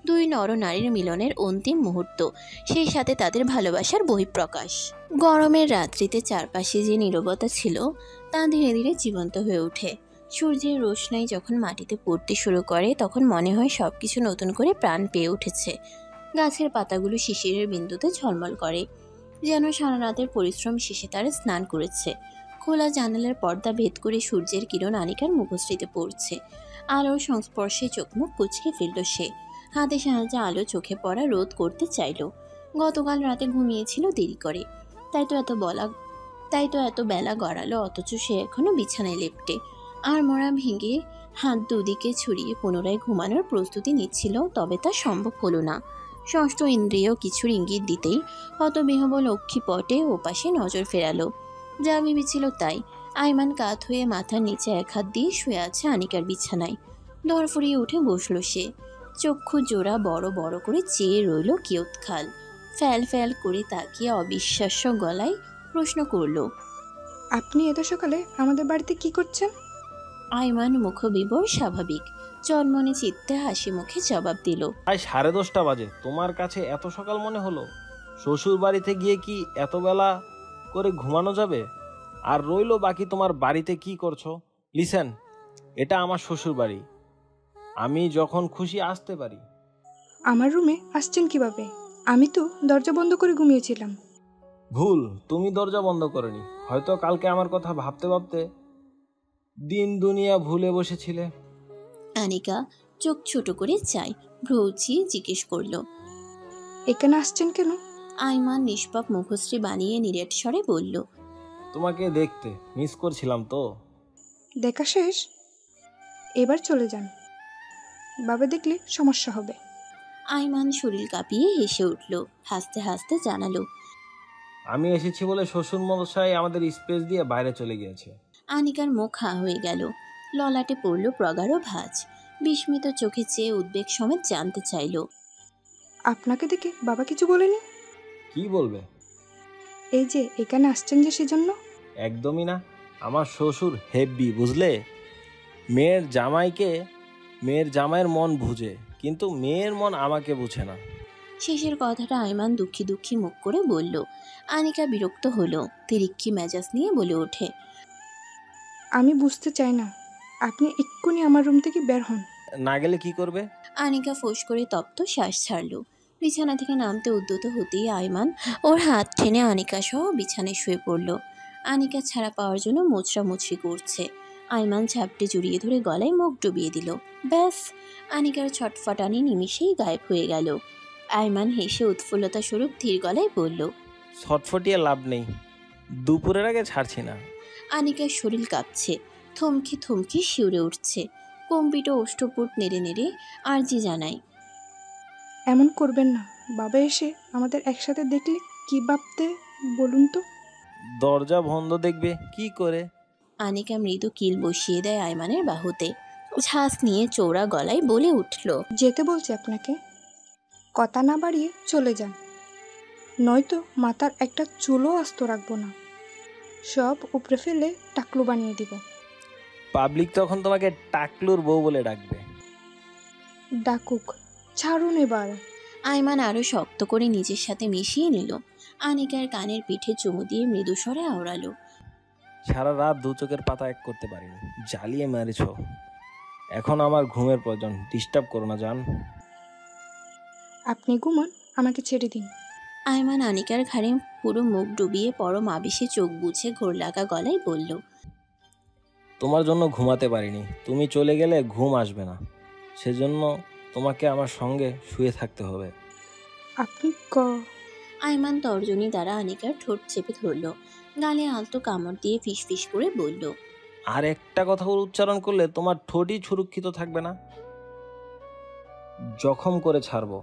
দুই নরনারীর মিলনের অন্তিম মুহূর্ত, সেই সাথে তাদের ভালোবাসার বহিঃপ্রকাশ। গরমের রাত্রিতে চারপাশে যে নীরবতা ছিল তা ধীরে ধীরে জীবন্ত হয়ে ওঠে। সূর্যের রোশনাই যখন মাটিতে পড়তে শুরু করে তখন মনে হয় সবকিছু নতুন করে প্রাণ পেয়ে উঠেছে। গাছের পাতাগুলো শিশিরের বিন্দুতে ঝলমল করে, যেন সারা রাতের পরিশ্রম শেষে তারা স্নান করেছে। খোলা জানালার পর্দা ভেদ করে সূর্যের কিরণ আনিকার মুখশ্রীতে পড়ছে। আলোর সংস্পর্শে চোখ মুখ কুঁচকে ফেলল সে। হাতে সাহায্যে আলো চোখে পড়া রোধ করতে চাইল। গতকাল রাতে ঘুমিয়েছিল দেরি করে, তাই তো এত বেলা গড়ালো, অথচ সে এখনো বিছানায় লেপ্টে। আর মোড়া ভেঙে হাত দুদিকে ছড়িয়ে পুনরায় ঘুমানোর প্রস্তুতি নিচ্ছিল, তবে তা সম্ভব হলো না। ষষ্ঠ ইন্দ্রিয় কিছুর ইঙ্গিত দিতেই হতবিহ্বল অক্ষিপটে ওপাশে নজর ফেরালো। যা ভেবেছিল তাই। আইমান কাত হয়ে মাথার নিচে এক হাত দিয়ে শুয়ে আছে আনিকার বিছানায়। ধরফরিয়ে উঠে বসল সে। চক্ষু জোড়া বড় বড় করে চেয়ে রইল কিয়ৎকাল। ফ্যাল ফ্যাল করে তাকিয়ে অবিশ্বাস্য গলায় প্রশ্ন করল, আপনি এত সকালে আমাদের বাড়িতে কি করছেন? আইমান মুখবিবর স্বাভাবিক, চনমনে চিত্তে হাসি মুখে জবাব দিল, প্রায় 10:30 বাজে, তোমার কাছে এত সকাল মনে হলো? শ্বশুর বাড়িতে গিয়ে কি এত বেলা করে ঘুমানো যাবে? আর রইলো বাকি তোমার বাড়িতে কি করছো? লিসেন, এটা আমার শ্বশুর বাড়ি, আমি যখন খুশি আসতে পারি। আমার রুমে আসছেন কিভাবে? আমি তো দরজা বন্ধ করে ঘুমিয়েছিলাম। ভুল, তুমি দরজা বন্ধ করনি। হয়তো কালকে আমার কথা ভাবতে ভাবতে দিন দুনিয়া ভুলে বসেছিলে। আনিকা চোখ ছোট করে চাই ভ্রুচিয়ে জিজ্ঞেস করল, এখানে আসছেন কেন? আইমান নিষ্পাপ মুখশ্রী বানিয়ে নিরেট স্বরে বলল, তোমাকে দেখতে মিস করছিলাম তো। দেখা শেষ, এবার চলে যান, বাবা দেখলে সমস্যা হবে। আইমান শরীর কাঁপিয়ে হেসে উঠল, হাসতে হাসতে জানালো, আমি এসেছি বলে শ্বশুর মশাই আমাদের স্পেস দিয়ে বাইরে চলে গিয়েছে। আনিকার মুখ হা হয়ে গেল, ললাটে পড়ল প্রগাঢ় ভাঁজ। বিস্মিত চোখে চেয়ে উদ্বেগ সমেত জানতে চাইল, আপনাকে দেখে বাবা কিছু বলেনি? কি বলবে? এই যে এখানে আসছেন যে সেজন্য? একদমই না, আমার শ্বশুর হেব্বি, বুঝলে? মেয়ের জামাইয়ের মন বুঝে, কিন্তু মেয়ের মন আমাকে বুঝে না। শেষের কথাটা আইমান দুঃখী দুঃখী মুখ করে বলল। আনিকা বিরক্ত হলো, তিরিক্ষি মেজাজ নিয়ে বলে ওঠে, আমি বুঝতে চাই না, আপনি এক্ষুনি আমার রুম থেকে বের হন। না গেলে কি করবে? আনিকা ফোঁস করে তপ্ত শ্বাস ছাড়ল। বিছানা থেকে নামতে উদ্যত হতেই আইমান ওর হাত টেনে আনিকা সহ বিছানায় শুয়ে পড়ল। আনিকা ছাড়া পাওয়ার জন্য মোচড়ামুচড়ি করছে। আইমান ঝাপটে জড়িয়ে ধরে গলায় মুখ ডুবিয়ে দিল। ব্যাস, আনিকার ছটফটানি নিমিষেই গায়েব হয়ে গেল। আইমান হেসে উৎফুল্লতা স্বরূপ ধীর গলায় বলল, ছটফটিয়ে লাভ নেই, দুপুরের আগে ছাড়ছি না। আনিকার শরীর কাঁপছে, থমকে থমকে শিউরে উঠছে। কম্পিত ওষ্ঠপুট নেড়ে নেড়ে আর্জি জানায়, এমন করবেন না, বাবা এসে আমাদের একসাথে দেখলে কি ভাবতে বলুন তো? দরজা বন্ধ দেখবে কি করে? আনিকা মৃদু কিল বসিয়ে দেয় আইমানের বাহুতে। ঝাঁস নিয়ে চৌড়া গলায় বলে উঠল, যেতে বলছি আপনাকে, কথা না বাড়িয়ে চলে যান, নয়তো মাথার একটা চুলও আস্ত রাখবো না, সব উপরে ফেলে টাকলু বানিয়ে দিব। পাবলিক তখন তোমাকে টাকলুর বউ বলে ডাকবে। ডাকুক, ছাড়ুন এবার। আইমান আরো শক্ত করে নিজের সাথে মিশিয়ে নিল। আনিকার কানের পিঠে চুমু দিয়ে মৃদু স্বরে আওড়ালো, সারা রাত দু চোখের পাতা এক করতে পারিনি, জ্বালিয়ে মেরেছ। এখন আমার ঘুমের প্রয়োজন, ডিস্টার্ব করো না জান। আপনি ঘুমান, আমাকে ছেড়ে দিন। আইমান আনিকার ঘাড়ে পুরো মুখ ডুবিয়ে পরম আবেশে চোখ বুঝে ঘোর লাগা গলায় বলল, তোমার জন্য ঘুমাতে পারিনি, তুমি চলে গেলে ঘুম আসবে না, সেজন্য তোমাকে আমার সঙ্গে শুয়ে থাকতে হবে। আপনি আইমান তর্জনী দ্বারা আনিকার ঠোঁট চেপে ধরল, গালে আলতো কামড় দিয়ে ফিস ফিস করে বলল, আর একটা কথা উচ্চারণ করলে তোমার ঠোঁটই সুরক্ষিত থাকবে না, জখম করে ছাড়বো।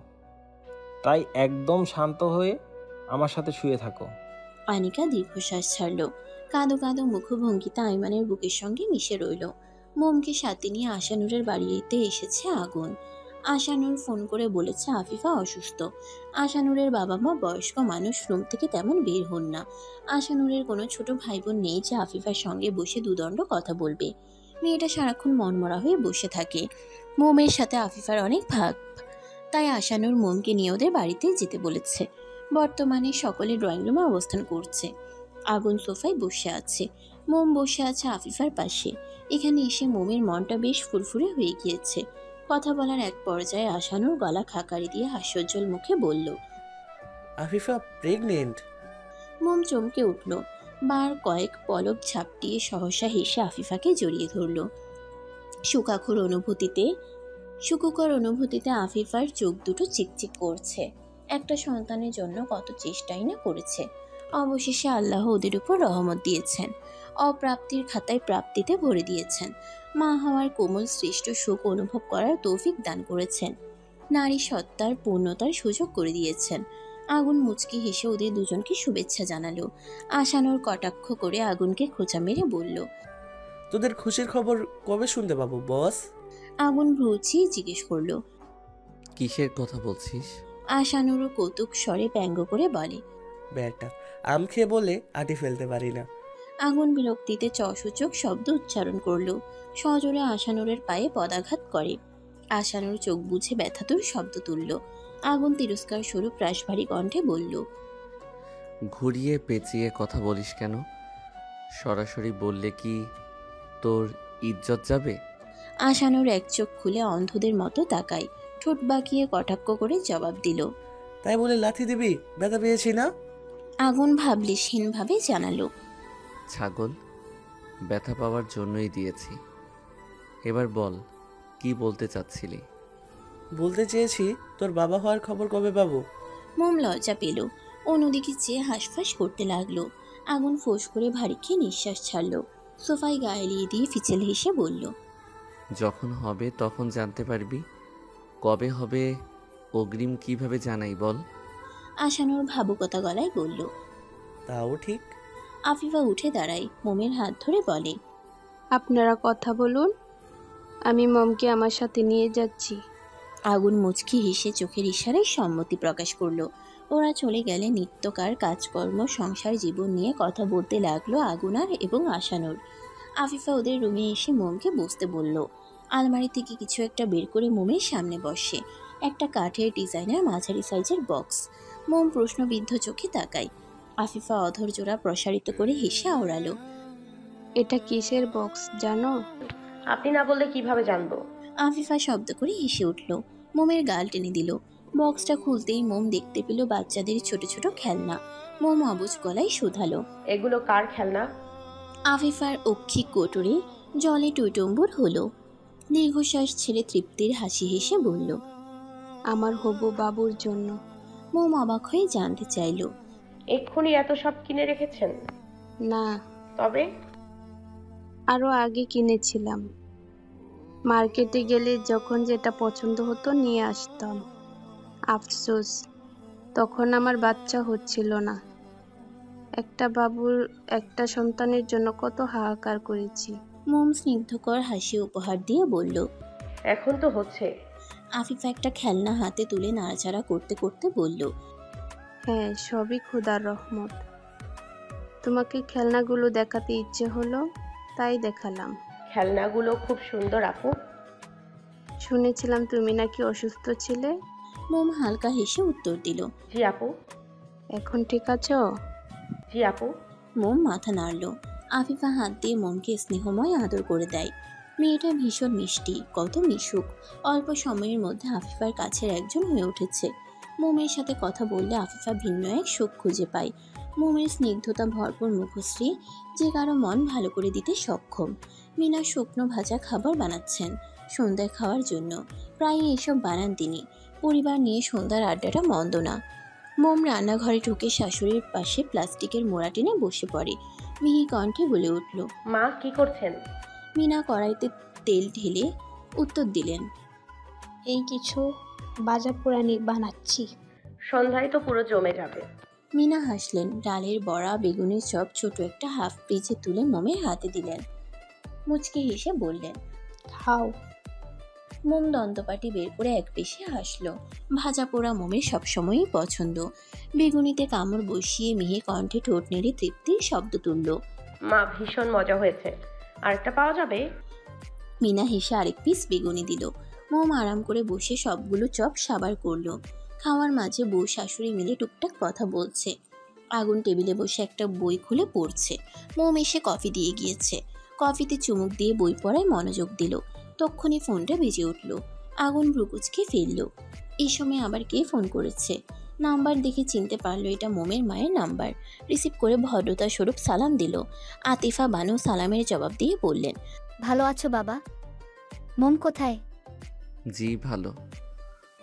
তাই একদম শান্ত হয়ে আমার সাথে শুয়ে থাকো। আনিকা দীর্ঘশ্বাস ছাড়ল। কাঁদো কাঁদো মুখভঙ্গিতে আইমানের বুকের সঙ্গে মিশে রইল। মোমকে সাথে নিয়ে আশানুরের বাড়িতে এসেছে আগুন। আশানুর ফোন করে বলেছে আফিফা অসুস্থ। আশানুরের বাবা মা বয়স্ক মানুষ, রুম থেকে তেমন বের হন না। আশানুরের কোনো ছোট ভাই বোন নেই যে আফিফার সঙ্গে বসে দুদণ্ড কথা বলবে। মেয়েটা সারাক্ষণ মনমরা হয়ে বসে থাকে। মোমের সাথে আফিফার অনেক ভাগ, তাই আশানুর মোমকে নিয়ে ওদের বাড়িতে যেতে বলেছে। বর্তমানে সকলে ড্রয়িং রুমে অবস্থান করছে। আগুন সোফায় বসে আছে, মোম বসে আছে আফিফার পাশে। এখানে এসে মোমের মনটা বেশ ফুরফুরে হয়ে গিয়েছে। কথা বলার এক পর্যায়ে আশানুর গলা খাকারি দিয়ে হাস্যোজ্জ্বল মুখে বলল, আফিফা প্রেগনেন্ট? মোম চমকে উঠল। বার কয়েক পলক ঝাপটিয়ে সহসা হেসে আফিফাকে জড়িয়ে ধরল। সুখকর অনুভূতিতে আফিফার চোখ দুটো চিকচিক করছে। একটা সন্তানের জন্য কত চেষ্টাই না করেছে। অবশেষে আল্লাহ ওদের উপর রহমত দিয়েছেন, অপ্রাপ্তির খাতায় প্রাপ্তিতে ভরে দিয়েছেন। মা হওয়ার কোমল শ্রেষ্ঠ সুখ অনুভব করার তৌফিক দান করেছেন। নারী সত্তার পূর্ণতার সুযোগ করে দিয়েছেন। আগুন মুচকি হেসে ওদের দুজনকে শুভেচ্ছা জানালো। আশানুর কটাক্ষ করে আগুনকে খোঁচা মেরে বলল, তোদের খুশির খবর কবে শুনতে পাবো বস? আগুন ভ্রুচি জিজ্ঞেস করলো। কিসের কথা বলছিস? আশানুরও কৌতুক স্বরে ব্যঙ্গ করে বলে, ব্যাটা আম খেয়ে বলে আটি ফেলতে পারি না। আগুন বিরক্তিতে চসূচক শব্দ উচ্চারণ করলো। সজোরে আশানুরের পায়ে পদাঘাত করে। আশানুর চোখ বুঝে ব্যথাতুর শব্দ তুলল। আগুন তিরস্কার স্বরূপ রাশভারী কণ্ঠে বলল, ঘুরিয়ে পেঁচিয়ে কথা বলিস কেন? সরাসরি বললে কি তোর ইজ্জত যাবে? আশানুর এক চোখ খুলে অন্ধদের মতো তাকায়। ঠোঁট বাঁকিয়ে কটাক্ষ করে জবাব দিল, তাই বলে লাথি দিবি? ব্যথা পেয়েছি না? আগুন ভাবলেশহীনভাবে জানালো, ছাগল, ব্যথা পাওয়ার জন্যই দিয়েছি। এবার বল, কি বলতে চাচ্ছিলি? বলতে চেয়েছি তোর বাবা হওয়ার খবর কবে পাবো। মোম লজ্জা পেল। অন্যদিকে চেয়ে হাঁসফাঁস করতে লাগলো। আগুন ফোঁস করে ভারী খেয়ে নিঃশ্বাস ছাড়ল। সোফায় গা এলিয়ে দিয়ে ফিচেল হেসে বলল, যখন হবে তখন জানতে পারবি। কবে হবে অগ্রিম কিভাবে জানাই বল? আশানুর ভাবুকতা গলায় বলল। তাও ঠিক। আফিফা উঠে দাঁড়ায়, মোমের হাত ধরে বলে, আপনারা কথা বলুন, আমি মমকে আমার সাথে নিয়ে যাচ্ছি। আগুন মুচকি হেসে চোখের ইশারায় সম্মতি প্রকাশ করলো। ওরা চলে গেলে নিত্যকার কাজকর্ম সংসার জীবন নিয়ে কথা বলতে লাগলো আগুনার এবং আশানুর। আফিফা ওদের রুমে এসে মোমকে বসতে বলল। আলমারি থেকে কিছু একটা বের করে মোমের সামনে বসে। একটা কাঠের ডিজাইনার মাঝারি সাইজের বক্স। মোম প্রশ্নবিদ্ধ চোখে তাকায়। আফিফা অধৈর্যরা প্রসারিত করে হেসে আওড়ালো, এটা কিসের বক্স জানো? আপনি না বললে কিভাবে জানবো? আফিফা শব্দ করে হেসে উঠল। মোমের গাল টেনে দিল। বক্সটা খুলতেই মোম দেখতে পেল বাচ্চাদের ছোট ছোট খেলনা। মোম অবুঝ গলায় শুধালো, এগুলো কার খেলনা? আফিফার অক্ষি কোটরে জলে টইটম্বুর হলো। দীর্ঘশ্বাস ছেড়ে তৃপ্তির হাসি হেসে বলল, আমার হবু বাবুর জন্য। মোম অবাক হয়ে জানতে চাইল, এক্ষুনি এত সব কিনে রেখেছেন? না, তবে আরো আগে কিনেছিলাম। মার্কেটে গেলে যখন যেটা পছন্দ হতো নিয়ে আসতাম। আফসোস, তখন আমার বাচ্চা হচ্ছিল না। একটা সন্তানের জন্য কত হাহাকার করেছি। মোম স্নিগ্ধকর হাসি উপহার দিয়ে বলল। এখন তো হচ্ছে। আফিফা একটা খেলনা হাতে তুলে নাড়াচাড়া করতে করতে বলল, হ্যাঁ, সবই খোদার রহমত। তোমাকে খেলনাগুলো দেখাতে ইচ্ছে হলো, তাই দেখালাম। খেলনাগুলো খুব সুন্দর আপু। শুনেছিলাম তুমি নাকি অসুস্থ ছিলে। মোম হালকা হেসে উত্তর দিল, জি আপু। এখন ঠিক আছো? জি আপু। মোম মাথা নাড়ল। আফিফা হাত দিয়ে মোমকে স্নেহময় আদর করে দেয়। মেয়েটা ভীষণ মিষ্টি, কত মিশুক। অল্প সময়ের মধ্যে আফিফার কাছের একজন হয়ে উঠেছে। মোমের সাথে কথা বললে আফিফা ভিন্ন এক সুখ খুঁজে পায়। মোমের স্নিগ্ধতা ভরপুর মুখশ্রী যে কারো মন ভালো করে দিতে সক্ষম। মিনা শুকনো ভাজা খাবার বানাচ্ছেন সন্ধ্যায় খাওয়ার জন্য। প্রায়ই এসব বানান তিনি। পরিবার নিয়ে সন্ধ্যার আড্ডাটা মন্দ না। মোম রান্নাঘরে ঢুকে শাশুড়ির পাশে প্লাস্টিকের মোড়া টেনে বসে পড়ে। মিহি কণ্ঠে বলে উঠল, মা কি করছেন? মিনা কড়াইতে তেল ঢেলে উত্তর দিলেন, এই কিছু বাজা পোড়ানি বানাচ্ছি। সন্ধ্যায় তো পুরো জমে যাবে। মিনা হাসলেন। ডালের বড়া, বেগুনের চপ ছোট একটা হাফ পিচে তুলে মোমের হাতে দিলেন। মুচকি হেসে বললেন, খাও। মোম দন্তপাটি বের করে এক পেশে হাসলো। ভাজা পোড়া মোমের সবসময়ই পছন্দ। বেগুনিতে কামড় বসিয়ে মিহি কণ্ঠে ঠোঁট নেড়ে তৃপ্তির শব্দ তুলল। মা ভীষণ মজা হয়েছে, আরেকটা পাওয়া যাবে? মিনা হেসে আরেক পিস বেগুনি দিল। মোম আরাম করে বসে সবগুলো চপ সাবার করলো। খাওয়ার মাঝে বউ শাশুড়ি মিলে টুকটাক কথা বলছে। আগুন টেবিলে বসে একটা বই খুলে পড়ছে। মোম এসে কফি দিয়ে গিয়েছে। কফিতে চুমুক দিয়ে বই পড়ায় মনোযোগ দিল। তক্ষুনি ফোনটা বেজে উঠল। আগুন ভ্রুকুচকে ফেলল। এই সময় আবার কে ফোন করেছে? নাম্বার দেখে চিনতে পারলো এটা মোমের মায়ের নাম্বার। রিসিভ করে ভদ্রতা স্বরূপ সালাম দিল। আতিফা বানু সালামের জবাব দিয়ে বললেন, ভালো আছো বাবা? মোম কোথায়? জি ভালো।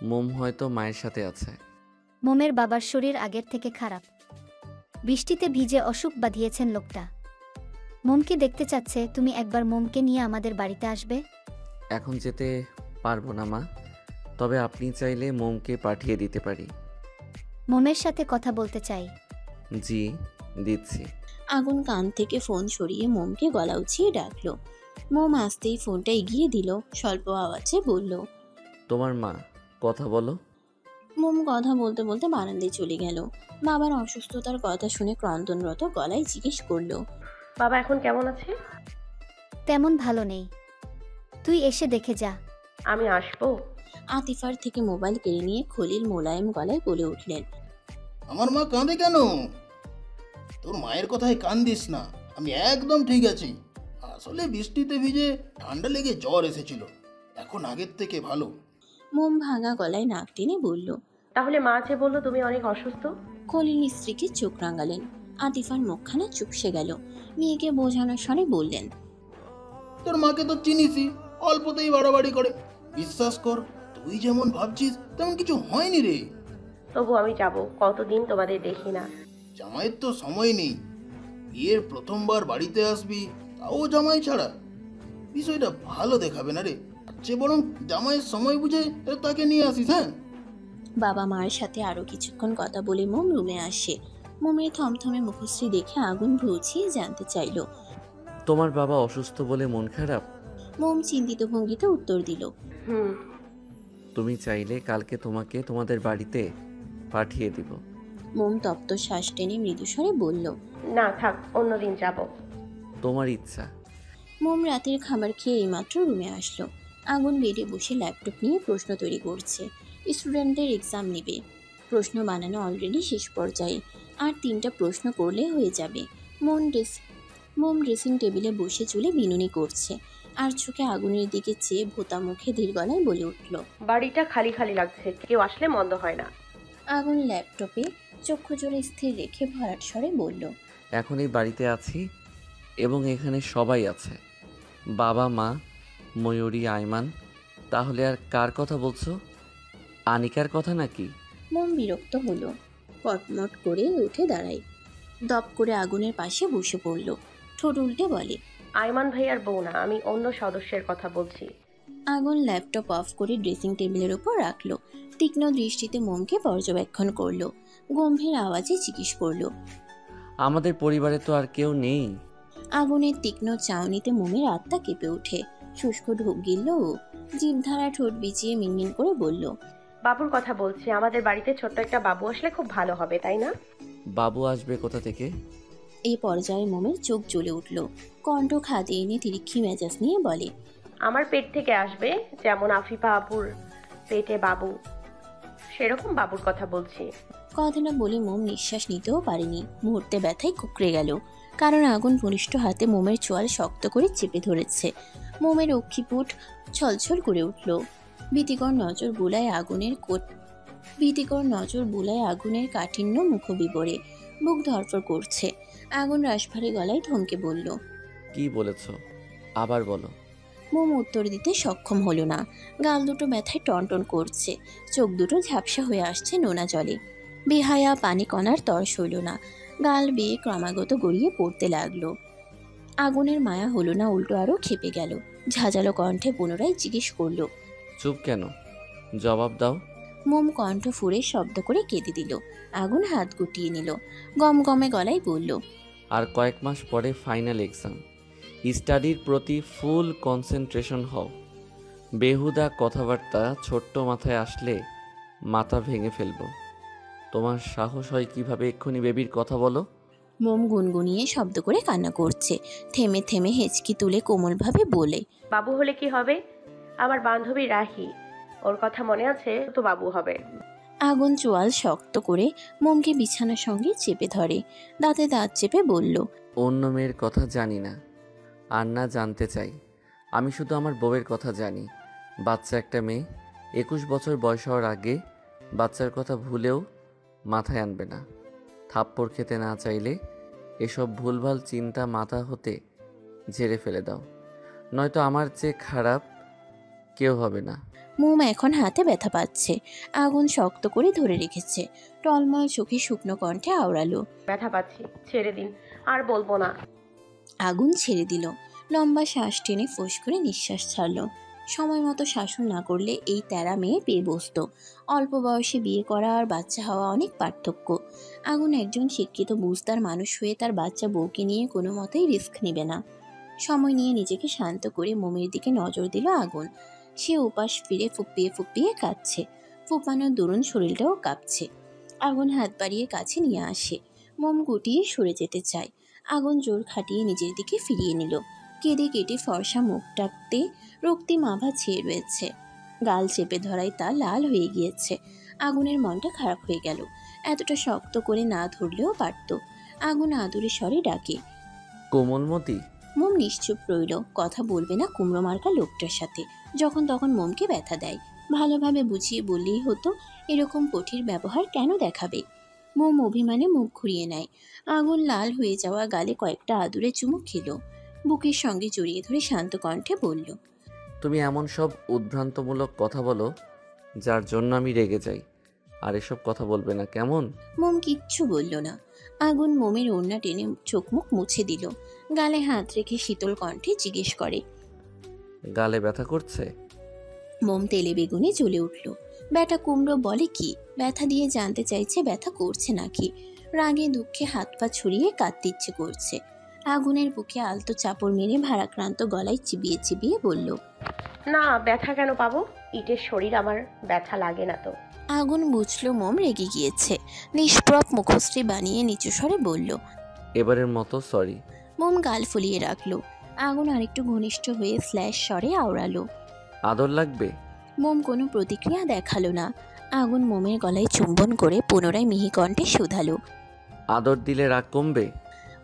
মোম হয়তো মায়ের সাথে আছে। মোমের বাবার শরীর আগের থেকে খারাপ। বৃষ্টিতে ভিজে অসুখ বাঁধিয়েছেন লোকটা। মোমকে দেখতে চাচ্ছে, তুমি একবার মোমকে নিয়ে আমাদের বাড়িতে আসবে? এখন যেতে পারবো না মা, তবে আপনি চাইলে মোমকে পাঠিয়ে দিতে পারি। মোমের সাথে কথা বলতে চাই। জি দিচ্ছি। আগুন কান থেকে ফোন সরিয়ে মোমকে গলা উঁচিয়ে ডাকলো। মোম আসতেই ফোনটা এগিয়ে দিল। স্বল্প আওয়াজে বলল, তোমার মা, কথা বলো। মোম কথা বলতে বলতে বারান্দায় চলে গেল। বাবার অসুস্থতার কথা শুনে ক্রন্দনরত গলায় জিজ্ঞেস করলো, বাবা এখন কেমন আছে? তেমন ভালো নেই, তুই এসে দেখে যা। আমি আসবো। আতিফার থেকে মোবাইল কেড়ে নিয়ে খলিল মোলায়েম গলায় বলে উঠলেন, আমার মা কাঁদে কেন? তোর মায়ের কথায় কান দিস না, আমি একদম ঠিক আছি। আসলে বৃষ্টিতে ভিজে ঠান্ডা লেগে জ্বর এসেছিল, এখন আগের থেকে ভালো। মোম ভাঙা গলায় নাক টেনে বলল। তাহলে মা যে বললো তুমি অনেক অসুস্থ? খলিল স্ত্রীকে চোখ রাঙালেন। আতিফার মুখখানা চুপসে গেল। মেয়েকে বোঝানোর স্বরে বললেন, তোর মাকে তো চিনিসই, অল্পতেই বাড়াবাড়ি করে। বিশ্বাস কর, তুই যেমন ভাবছিস তেমন কিছু হয়নি রে। তবু আমি যাব, কতদিন তোমাদের দেখি না। জামাইয়ের তো সময় নেই, বিয়ের প্রথমবার বাড়িতে আসবি, তাও জামাই ছাড়া। বিষয়টা ভালো দেখাবে না রে, যে বরং জামাইয়ের সময় বুঝে তাকে নিয়ে আসিস। হ্যাঁ। বাবা মায়ের সাথে আরো কিছুক্ষণ কথা বলে মোম রুমে আসে। মোমের থমথমে মুখশ্রী দেখে আগুন ভ্রুচিয়ে জানতে চাইল, তোমার বাবা অসুস্থ বলে মন খারাপ? মোম চিন্তিত ভঙ্গিতে উত্তর দিল, হুম। তুমি চাইলে কালকে তোমাকে তোমাদের বাড়িতে পাঠিয়ে দিব। মোম তপ্ত শ্বাস টেনে মৃদুস্বরে বলল, না থাক, অন্যদিন যাব। তোমার ইচ্ছা। মোম রাতের খাবার খেয়ে এইমাত্র রুমে আসলো। আগুন বেডে বসে ল্যাপটপ নিয়ে প্রশ্ন তৈরি করছে। স্টুডেন্টদের এক্সাম নেবে। প্রশ্ন বানানো অলরেডি শেষ পর্যায়ে। আর 3টা প্রশ্ন করলে হয়ে যাবে। মোম ড্রেসিং টেবিলে বসে চুলে বিনুনি করছে। আর চোখে আগুনের দিকে চেয়ে ভোতা মুখে ধীর গলায় বলে উঠল, বাড়িটা খালি খালি লাগছে, কেউ আসলে মন্দ হয় না। আগুন ল্যাপটপে চক্ষু জোরে স্থির রেখে ভরাট স্বরে বলল, এখন এই বাড়িতে আছি এবং এখানে সবাই আছে, বাবা মা, ময়ূরী, আইমান। তাহলে আর কার কথা বলছো? আনিকার কথা নাকি? মোম বিরক্ত হলো। কটমট করে উঠে দাঁড়ায়। দপ করে আগুনের পাশে বসে পড়ল। ঠোঁট উল্টে বলে, আইমান ভাইয়ার বউ না, আমি অন্য সদস্যের কথা বলছি। আগুন ল্যাপটপ অফ করে ড্রেসিং টেবিলের উপর রাখলো। তীক্ষ্ণ দৃষ্টিতে মোমকে পর্যবেক্ষণ করলো। গম্ভীর আওয়াজে জিজ্ঞেস করলো, আমাদের পরিবারে তো আর কেউ নেই? আগুনের তীক্ষ্ণ চাউনিতে মোমের আত্মা কেঁপে ওঠে। শুষ্ক ঢোক গিলল ও। জিভধারা ঠোঁট বিচিয়ে মিনমিন করে বলল, বাবুর কথা বলছি, আমাদের বাড়িতে ছোট্ট একটা বাবু আসলে খুব ভালো হবে, তাই না? বাবু আসবে কোথা থেকে? এই পর্যায়ে মোমের চোখ জ্বলে উঠল। কণ্ঠ খাদে এনে তিরিক্ষি মেজাজ নিয়ে বলে, আমার পেট থেকে আসবে, যেমন আফিফা আপুর পেটে বাবু, সেরকম বাবুর কথা বলছি। কথাটা বলে মোম নিঃশ্বাস নিতেও পারেনি। মুহূর্তে ব্যথায় কুকড়ে গেল। কারণ আগুন বলিষ্ঠ হাতে মোমের চোয়াল শক্ত করে চেপে ধরেছে। মোমের অক্ষিপুট ছলছল করে উঠল। ভীতিকর নজর বুলায় আগুনের কাঠিন্য মুখবিবরে। বুক ধরফর করছে। আগুন রাশভারী গলায় থমকে বলল, কি বলেছ? আবার বলো। মোম উত্তর দিতে সক্ষম হলো না। গাল দুটো ব্যথায় টনটন করছে। চোখ দুটো ঝাপসা হয়ে আসছে নোনা জলে। বেহায়া পানি কণার তর সইল না। গাল বেয়ে ক্রমাগত গড়িয়ে পড়তে লাগলো। আগুনের মায়া হলো না, উল্টো আরো খেপে গেল। ঝাঁঝালো কণ্ঠে পুনরায় জিজ্ঞেস করলো, চুপ কেন? জবাব দাও। মোম কণ্ঠ ফুঁড়ে শব্দ করে কেঁদে দিল। আগুন হাত গুটিয়ে নিল। গমগমে গলায় বলল, আর কয়েক মাস পরে ফাইনাল এক্সাম। স্টাডির প্রতি ফুল কনসেন্ট্রেশন হও। বেহুদা কথাবার্তা ছোট্ট মাথায় আসলে মাথা ভেঙে ফেলবো। তোমার সাহস হয় কিভাবে এক্ষুনি বেবির কথা বলো? মোম গুনগুনিয়ে শব্দ করে কান্না করছে। থেমে থেমে হেঁচকি তুলে কোমলভাবে বলে, বাবু হলে কি হবে? আমার বান্ধবী রাহি, ওর কথা মনে আছে তো? বাবু হবে। আগুন চোয়াল শক্ত করে মোমকে বিছানার সঙ্গে চেপে ধরে, দাঁতে দাঁত চেপে বলল, অন্য মেয়ের কথা জানি না, আর না জানতে চাই। আমি শুধু আমার বউয়ের কথা জানি। বাচ্চা একটা মেয়ে, 21 বছর বয়স হওয়ার আগে বাচ্চার কথা ভুলেও মাথায় আনবে না। থাপ্পড় খেতে না চাইলে এসব ভুলভাল চিন্তা মাথা হতে ঝেড়ে ফেলে দাও, নয়তো আমার চেয়ে খারাপ কেউ হবে না। মোম এখন হাতে ব্যথা পাচ্ছে। আগুন শক্ত করে ধরে রেখেছে। টলমল চোখে শুকনো কণ্ঠে আওড়ালো, ব্যথা পাচ্ছি, ছেড়ে দিন, আর বলবো না। আগুন ছেড়ে দিল। লম্বা শ্বাস টেনে ফোঁস করে নিঃশ্বাস ছাড়ল। সময় মতো শাসন না করলে এই তেরা মেয়ে পেয়ে বসত। অল্প বয়সে বিয়ে করা আর বাচ্চা হওয়া অনেক পার্থক্য। আগুন একজন শিক্ষিত বুঝদার মানুষ হয়ে তার বাচ্চা বউকে নিয়ে কোনো মতেই রিস্ক নেবে না। সময় নিয়ে নিজেকে শান্ত করে মোমের দিকে নজর দিল আগুন। সে উপাস ফিরে ফুপিয়ে ফুপিয়ে কাঁদছে। ফুপানোর দরুন শরীরটাও কাঁপছে। আগুন হাত বাড়িয়ে কাছে নিয়ে আসে। মোম গুটিয়ে সরে যেতে চায়। আগুন জোর খাটিয়ে নিজের দিকে ফিরিয়ে নিল। কেঁদে কেটে ফর্সা মুখটাতে রক্তিম আভা ছেয়ে রয়েছে। গাল চেপে ধরায় তা লাল হয়ে গিয়েছে। আগুনের মনটা খারাপ হয়ে গেল। এতটা শক্ত করে না ধরলেও পারত। আগুন আদুরে স্বরে ডাকে, কোমলমতি। মোম নিশ্চুপ রইল। কথা বলবে না কুমড়ো মার্কা লোকটার সাথে। যখন তখন মোমকে ব্যথা দেয়। ভালোভাবে বুঝিয়ে বললেই হতো, এরকম কঠির ব্যবহার কেন দেখাবে? মোম অভিমানে মুখ ঘুরিয়ে নেয়। আগুন লাল হয়ে যাওয়া গালে কয়েকটা আদুরে চুমু খেল। বুকের সঙ্গে জড়িয়ে ধরে শান্ত কণ্ঠে বলল, তুমি এমন সব উদ্ভ্রান্তমূলক কথা বলো যার জন্য আমি রেগে যাই। আর এসব কথা বলবে না, কেমন? মোম কিচ্ছু বলল না। আগুন মোমের ওড়না টেনে চোখ মুখ মুছে দিল। গালে হাত রেখে শীতল কণ্ঠে জিজ্ঞেস করে, গালে ব্যথা করছে? মোম তেলে বেগুনে জ্বলে উঠল। ব্যাটা কুমড়ো বলে কি? ব্যথা দিয়ে জানতে চাইছে ব্যথা করছে নাকি। রাগে দুঃখে হাত পা ছড়িয়ে কাঁদতে ইচ্ছে করছে। আগুনের বুকে আলতো চাপড় মেরে ভারাক্রান্ত গলায় চিবিয়ে চিবিয়ে বলল, না, ব্যথা কেন পাবো? ইটের শরীর, আমার ব্যথা লাগে না তো। আগুন বুঝলো মোম রেগে গিয়েছে। নিষ্প্রভ মুখশ্রী বানিয়ে নিচু স্বরে বলল, এবারের মতো সরি। মোম গাল ফুলিয়ে রাখলো। আগুন আরেকটু ঘনিষ্ঠ হয়ে স্ল্যাশ স্বরে আওড়ালো, আদর লাগবে? মোম কোনো প্রতিক্রিয়া দেখালো না। আগুন মোমের গলায় চুম্বন করে পুনরায় মিহি কণ্ঠে শুধালো, আদর দিলে রাগ কমবে?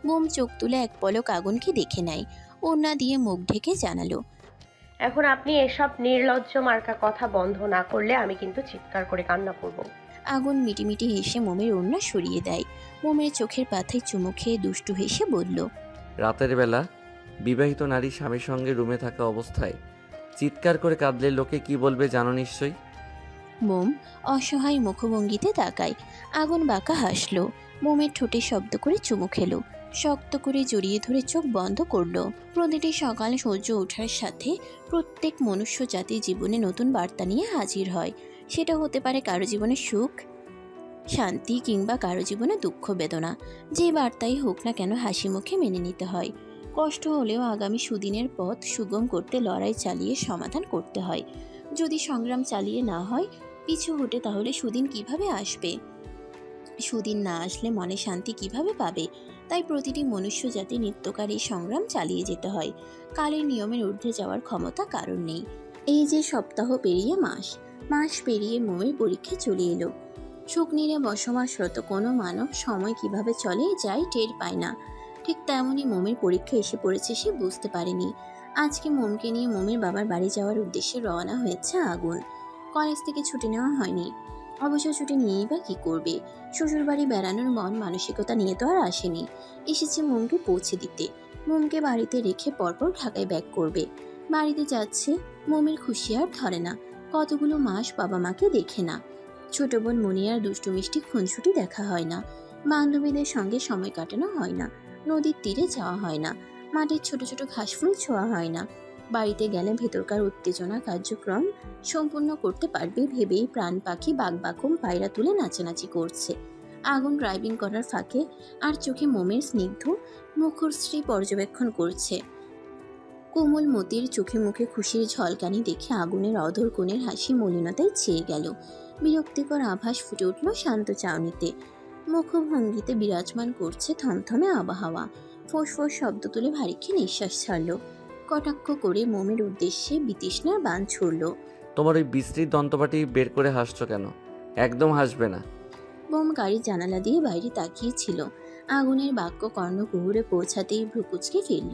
মোম চোখ তুলে এক পলক আগুনকে দেখে নেয়। ওড়না দিয়ে মুখ ঢেকে জানালো, এখন আপনি এসব নির্লজ্জ মার্কা কথা বন্ধ না করলে আমি কিন্তু চিৎকার করে কান্না করব। আগুন মিটিমিটি হেসে মোমের ওড়না সরিয়ে দেয়। মোমের চোখের পাথায় চুমু খেয়ে দুষ্টু হেসে বলল, রাতের বেলা বিবাহিত নারী স্বামীর সঙ্গে রুমে থাকা অবস্থায় চিৎকার করে কাঁদলে লোকে কি বলবে জানো নিশ্চয়ই। মোম অসহায় মুখভঙ্গিতে তাকায়। আগুন বাঁকা হাসলো। মোমের ঠোঁটে শব্দ করে চুমু খেলো। শক্ত করে জড়িয়ে ধরে চোখ বন্ধ করলো। প্রতিটি সকাল সূর্য ওঠার সাথে প্রত্যেক মনুষ্য জাতির জীবনে নতুন বার্তা নিয়ে হাজির হয়। সেটা হতে পারে কারো জীবনে সুখ শান্তি, কিংবা কারো জীবনে দুঃখ বেদনা। যে বার্তাই হোক না কেন হাসি মুখে মেনে নিতে হয়। কষ্ট হলেও আগামী সুদিনের পথ সুগম করতে লড়াই চালিয়ে সমাধান করতে হয়। যদি সংগ্রাম চালিয়ে না হয় পিছু হটে, তাহলে সুদিন কিভাবে আসবে? সুদিন না আসলে মনে শান্তি কিভাবে পাবে? তাই প্রতিটি মনুষ্য জাতি নিত্যকার এই সংগ্রাম চালিয়ে যেতে হয়। কালের নিয়মের ঊর্ধ্বে যাওয়ার ক্ষমতা কারণ নেই। এই যে সপ্তাহ পেরিয়ে মাস, মাস পেরিয়ে মোমের পরীক্ষা চলে এলো। শুকনিরে বসবাসরত কোনো মানব সময় কিভাবে চলে যায় টের পায় না। ঠিক তেমনই মোমের পরীক্ষা এসে পড়েছে, সে বুঝতে পারেনি। আজকে মোমকে নিয়ে মোমের বাবার বাড়ি যাওয়ার উদ্দেশ্যে রওনা হয়েছে আগুন। কলেজ থেকে ছুটি নেওয়া হয়নি। অবশ্য ছুটি নিয়েই বা কী করবে? শ্বশুরবাড়ি বেড়ানোর মন মানসিকতা নিয়ে তো আর আসেনি। এসেছে মোমকে পৌঁছে দিতে। মোমকে বাড়িতে রেখে পরপর ঢাকায় ব্যাক করবে। বাড়িতে যাচ্ছে, মোমের খুশি আর ধরে না। কতগুলো মাস বাবা মাকে দেখে না। ছোট বোন মনিয়ার দুষ্টু মিষ্টি খুনসুটি দেখা হয় না। বান্ধবীদের সঙ্গে সময় কাটানো হয় না। নদীর তীরে যাওয়া হয় না। মাটির ছোট ছোট ঘাসফুল ছোঁয়া হয় না। বাড়িতে গেলে ভেতরকার উত্তেজনা কার্যক্রম সম্পূর্ণ করতে পারবে ভেবেই প্রাণ পাখি বাঘবাকুম পায়রা তুলে নাচানাচি করছে। আগুন ড্রাইভিং করার ফাঁকে আর চোখে মোমের স্নিগ্ধ মুখশ্রী পর্যবেক্ষণ করছে। কোমল মতির চোখে মুখে খুশির ঝলকানি দেখে আগুনের অধর কোণের হাসি মলিনতায় ছেয়ে গেল। বিরক্তিকর আভাস ফুটে উঠল শান্ত চাউনিতে। মুখভঙ্গিতে বিরাজমান করছে থমথমে আবহাওয়া। ফোঁস শব্দ তুলে ভারীক্ষে নিঃশ্বাস ছাড়ল। কটাক্ষ করে মোমের উদ্দেশ্যে বিতৃষ্ণার বাণ ছুড়ল। তোমার ওই বিশ্রীর দন্তপাটি বের করে হাসছো কেন? একদম হাসবে না। মোম গাড়ির জানালা দিয়ে বাইরে তাকিয়েছিল। আগুনের বাক্য কর্ণকুহুরে পৌঁছাতেই ভ্রুকুচকে ফেলল।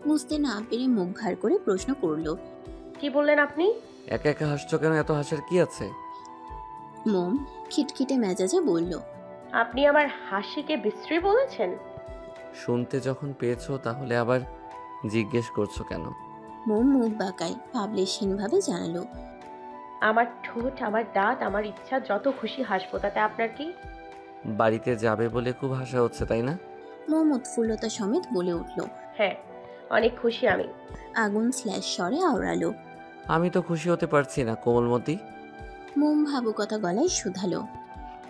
বুঝতে না পেরে মুখ ভার করে প্রশ্ন করল, কি বললেন আপনি? একা একা হাসছো কেন? এত হাসার কি আছে? মোম খিটখিটে মেজাজে বলল, আপনি আমার হাসিকে বিশ্রী বলেছেন? শুনতে যখন পেয়েছো তাহলে আবার জিজ্ঞেস করছো কেন? মোম মুখ বাঁকায় ভাবলেশহীনভাবে জানালো, আমার ঠোঁট, আমার দাঁত, আমার ইচ্ছা, যত খুশি হাসবো, তাতে আপনার কি? বাড়িতে যাবে বলে খুব হাসা হচ্ছে তাই না? মোম উৎফুল্লতা সমেত বলে উঠল। হ্যাঁ, অনেক খুশি আমি। আগুন স্ল্যাশ স্বরে আওড়ালো, আমি তো খুশি হতে পারছি না কোমলমতি। মোম ভাবুকতা গলায় শুধালো,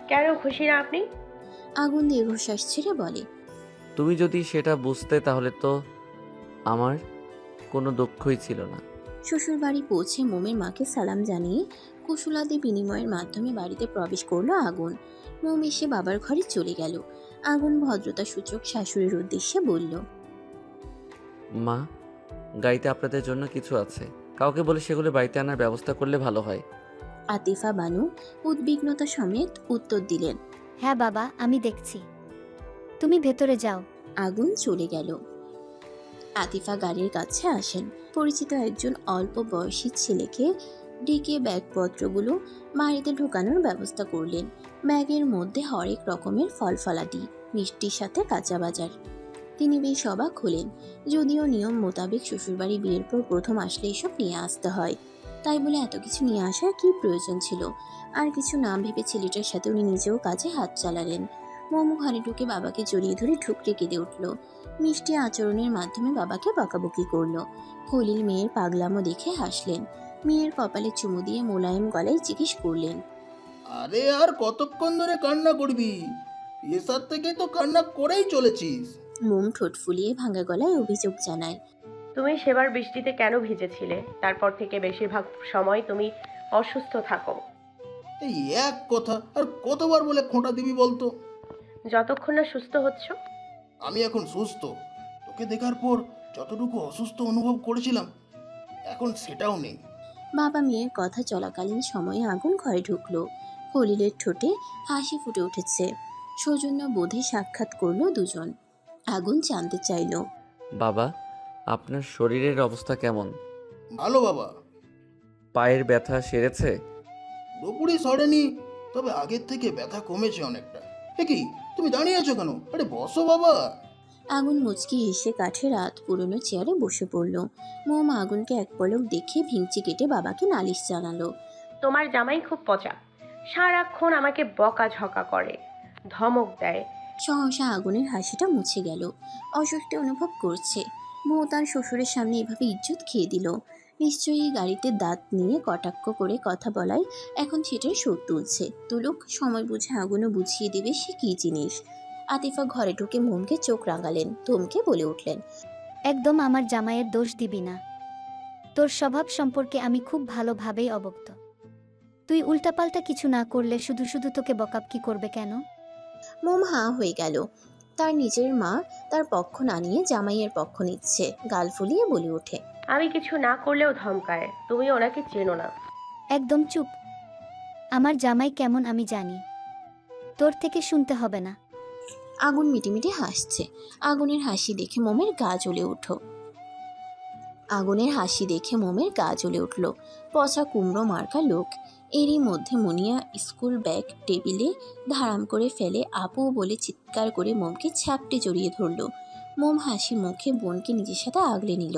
কেন খুশি না আপনি? আগুন দীর্ঘশ্বাস ছেড়ে বলে, তুমি যদি সেটা বুঝতে তাহলে তো আমার কোনো দুঃখই ছিল না। শ্বশুর বাড়ি পৌঁছে মোমের মাকে সালাম জানিয়ে কুশলাদি বিনিময়ের মাধ্যমে বাড়িতে প্রবেশ করলো আগুন। মোম এসে বাবার ঘরে চলে গেল। আগুন ভদ্রতা সূচক শাশুড়ির উদ্দেশ্যে বলল, মা, গাড়িতে আপনাদের জন্য কিছু আছে, কাউকে বলে সেগুলো বাড়িতে আনার ব্যবস্থা করলে ভালো হয়। আতিফা বানু উদ্বিগ্নতা সমেত উত্তর দিলেন, হ্যাঁ বাবা, আমি দেখছি, তুমি ভেতরে যাও। আগুন চলে গেল। আতিফা গাড়ির কাছে আসেন। পরিচিত একজন অল্প বয়সী ছেলেকে ডেকে ব্যাগপত্রগুলো বাড়িতে ঢোকানোর ব্যবস্থা করলেন। ব্যাগের মধ্যে হরেক রকমের ফলফলাদি, মিষ্টির সাথে কাঁচা বাজার। তিনি বেশ অবাক হলেন, যদিও নিয়ম মোতাবেক শ্বশুরবাড়ি বিয়ের পর প্রথম আসলে এসব নিয়ে আসতে হয়। তাই বলে এত কিছু নিয়ে আসার কি প্রয়োজন ছিল? আর কিছু না ভেবে ছেলেটার সাথে উনি নিজেও কাজে হাত চালালেন। মোমো ঘরে ঢুকে বাবাকে জড়িয়ে ধরে ঠুকরে কেঁদে উঠল। মিষ্টি আচরণের মাধ্যমে বাবাকে বকাবকি করল। খলিল মেয়ের পাগলামো দেখে হাসলেন। মেয়ের কপালে চুমু দিয়ে মোলায়েম গলায় জিজ্ঞেস করলেন, আরে আর কতক্ষণ ধরে কান্না করবি? এসার থেকে তো কান্না করেই চলেছিস। মোম ঠোঁট ফুলিয়ে ভাঙা গলায় অভিযোগ জানায়, তুমি সেবার বৃষ্টিতে কেন ভিজেছিলে? তারপর থেকে বেশিরভাগ সময় তুমি অসুস্থ থাকো। এই এক কথা আর কতবার বলে খোঁটা দিবি বলতো? যতক্ষণ না সুস্থ হচ্ছ। আমি এখন সুস্থ। তোকে দেখার পর যতটুকু অসুস্থ অনুভব করেছিলাম এখন সেটাও নেই। বাবা মেয়ের কথা চলাকালীন সময়ে আগুন ঘরে ঢুকলো। খলিলের ঠোঁটে হাসি ফুটে উঠেছে। সৌজন্য বোধে সাক্ষাৎ করলো দুজন। আগুন জানতে চাইল, বাবা, আপনার শরীরের অবস্থা কেমন? ভালো বাবা। পায়ের ব্যথা সেরেছে? পুরোপুরি সরেনি, তবে আগের থেকে ব্যথা কমেছে অনেকটা। এ কি, তুমি দাঁড়িয়ে আছো কেন? আরে বসো বাবা। আগুন মুচকি হেসে কাঠের রাত পুরনো চেয়ারে বসে পড়ল। মোম আগুনকে এক পলক দেখে ভিঞ্চি কেটে বাবাকে নালিশ জানালো, তোমার জামাই খুব পচা, সারাক্ষণ আমাকে বকাঝকা করে, ধমক দেয়। সহসা আগুনের হাসিটা মুছে গেল। অস্বস্তি অনুভব করছে। বউ তার শ্বশুরের সামনে এভাবে ইজ্জত খেয়ে দিল। নিশ্চয়ই গাড়িতে দাঁত নিয়ে কটাক্ষ করে কথা বলায় এখন সেটার শোধ তুলছে। তুলুক, সময় বুঝে আগুনও বুঝিয়ে দেবে সে কী জিনিস। আতিফা ঘরে ঢুকে মোমকে চোখ রাঙালেন, থমকে বলে উঠলেন, একদম আমার জামাইয়ের দোষ দিবি না। তোর স্বভাব সম্পর্কে আমি খুব ভালোভাবেই অবগত। তুই উল্টাপাল্টা কিছু না করলে শুধু শুধু তোকে বকাবকি করবে কেন? মোম হাঁ হয়ে গেল। তার নিজের মা তার পক্ষ না নিয়ে জামাইয়ের পক্ষ নিচ্ছে। গাল ফুলিয়ে বলে ওঠে, আমি কিছু না করলেও ধমকায়। তুমি ওনাকে চেনো না। একদম চুপ। আমার জামাই কেমন আমি জানি, তোর থেকে শুনতে হবে না। আগুন মিটিমিটি হাসছে। আগুনের হাসি দেখে মোমের গা জ্বলে উঠল। পচা কুমড়ো মার্কা লোক। এরই মধ্যে মুনিয়া স্কুল ব্যাগ টেবিলে ধারাম করে ফেলে আপু বলে চিৎকার করে মোমকে ছ্যাপটে জড়িয়ে ধরল। মোম হাসি মুখে বোনকে নিজের সাথে আগলে নিল।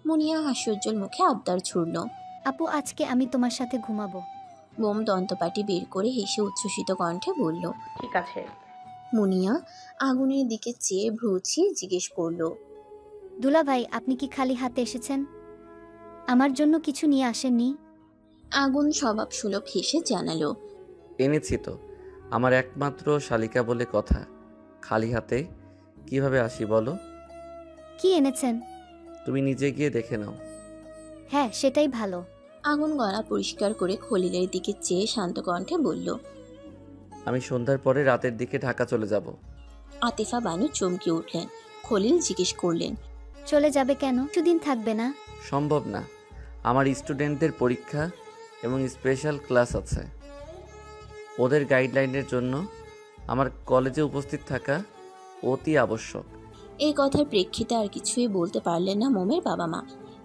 মুনিয়া হাস্যোজ্জ্বল মুখে আবদার ছুড়ল, আপু, আজকে আমি তোমার সাথে ঘুমাবো। মোম দন্তপাটি বের করে হেসে উচ্ছ্বসিত কণ্ঠে বলল, ঠিক আছে। মুনিয়া আগুনের দিকে চেয়ে ভ্রুচিয়ে জিজ্ঞেস করলো, দুলা ভাই, আপনি কি খালি হাতে এসেছেন? আমার জন্য কিছু নিয়ে আসেননি? আগুন স্বভাব সুলভ হেসে জানালো, এনেছি তো, আমার একমাত্র শালিকা বলে কথা। খালি হাতে কিভাবে আসি বলো? কি এনেছেন? তুমি নিজে গিয়ে দেখে নাও। হ্যাঁ, সেটাই ভালো। আগুন গলা পরিষ্কার করে খলিলের দিকে চেয়ে শান্ত কণ্ঠে বলল, আমি সন্ধ্যার পরে রাতের দিকে ঢাকা চলে যাব। আতিফা বানু চমকে উঠলেন। খলিল জিজ্ঞেস করলেন, চলে যাবে কেন? কিছুদিন থাকবে না? সম্ভব না, আমার স্টুডেন্টদের পরীক্ষা এবং স্পেশাল ক্লাস আছে। ওদের গাইডলাইনের জন্য আমার কলেজে উপস্থিত থাকা অতি আবশ্যক। এই কথার প্রেক্ষিতে আর কিছুই বলতে পারলেন না মোমের বাবা মা।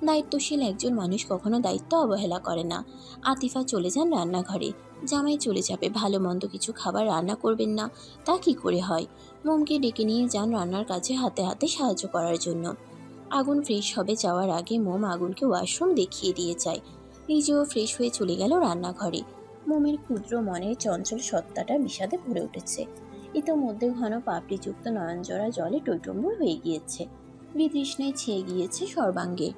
দায়িত্বশীল একজন মানুষ কখনো দায়িত্ব অবহেলা করে না। আতিফা চলে যান রান্নাঘরে। জামাই চলে যাবে, ভালো মন্দ কিছু খাবার রান্না করবেন না তা কি করে হয়। মোমকে ডেকে নিয়ে যান রান্নার কাজে হাতে হাতে সাহায্য করার জন্য। আগুন ফ্রেশ হবে যাওয়ার আগে মোম আগুনকে ওয়াশরুম দেখিয়ে দিয়ে যায়। নিজেও ফ্রেশ হয়ে চলে গেল রান্নাঘরে। মোমের ক্ষুদ্র মনের চঞ্চল সত্তাটা বিষাদে ভরে উঠেছে। ইতোমধ্যে ঘন পাপড়িযুক্ত নয়নজোড়া জলে টইটম্বুর হয়ে গিয়েছে। বিতৃষ্ণায় ছেয়ে গিয়েছে সর্বাঙ্গে।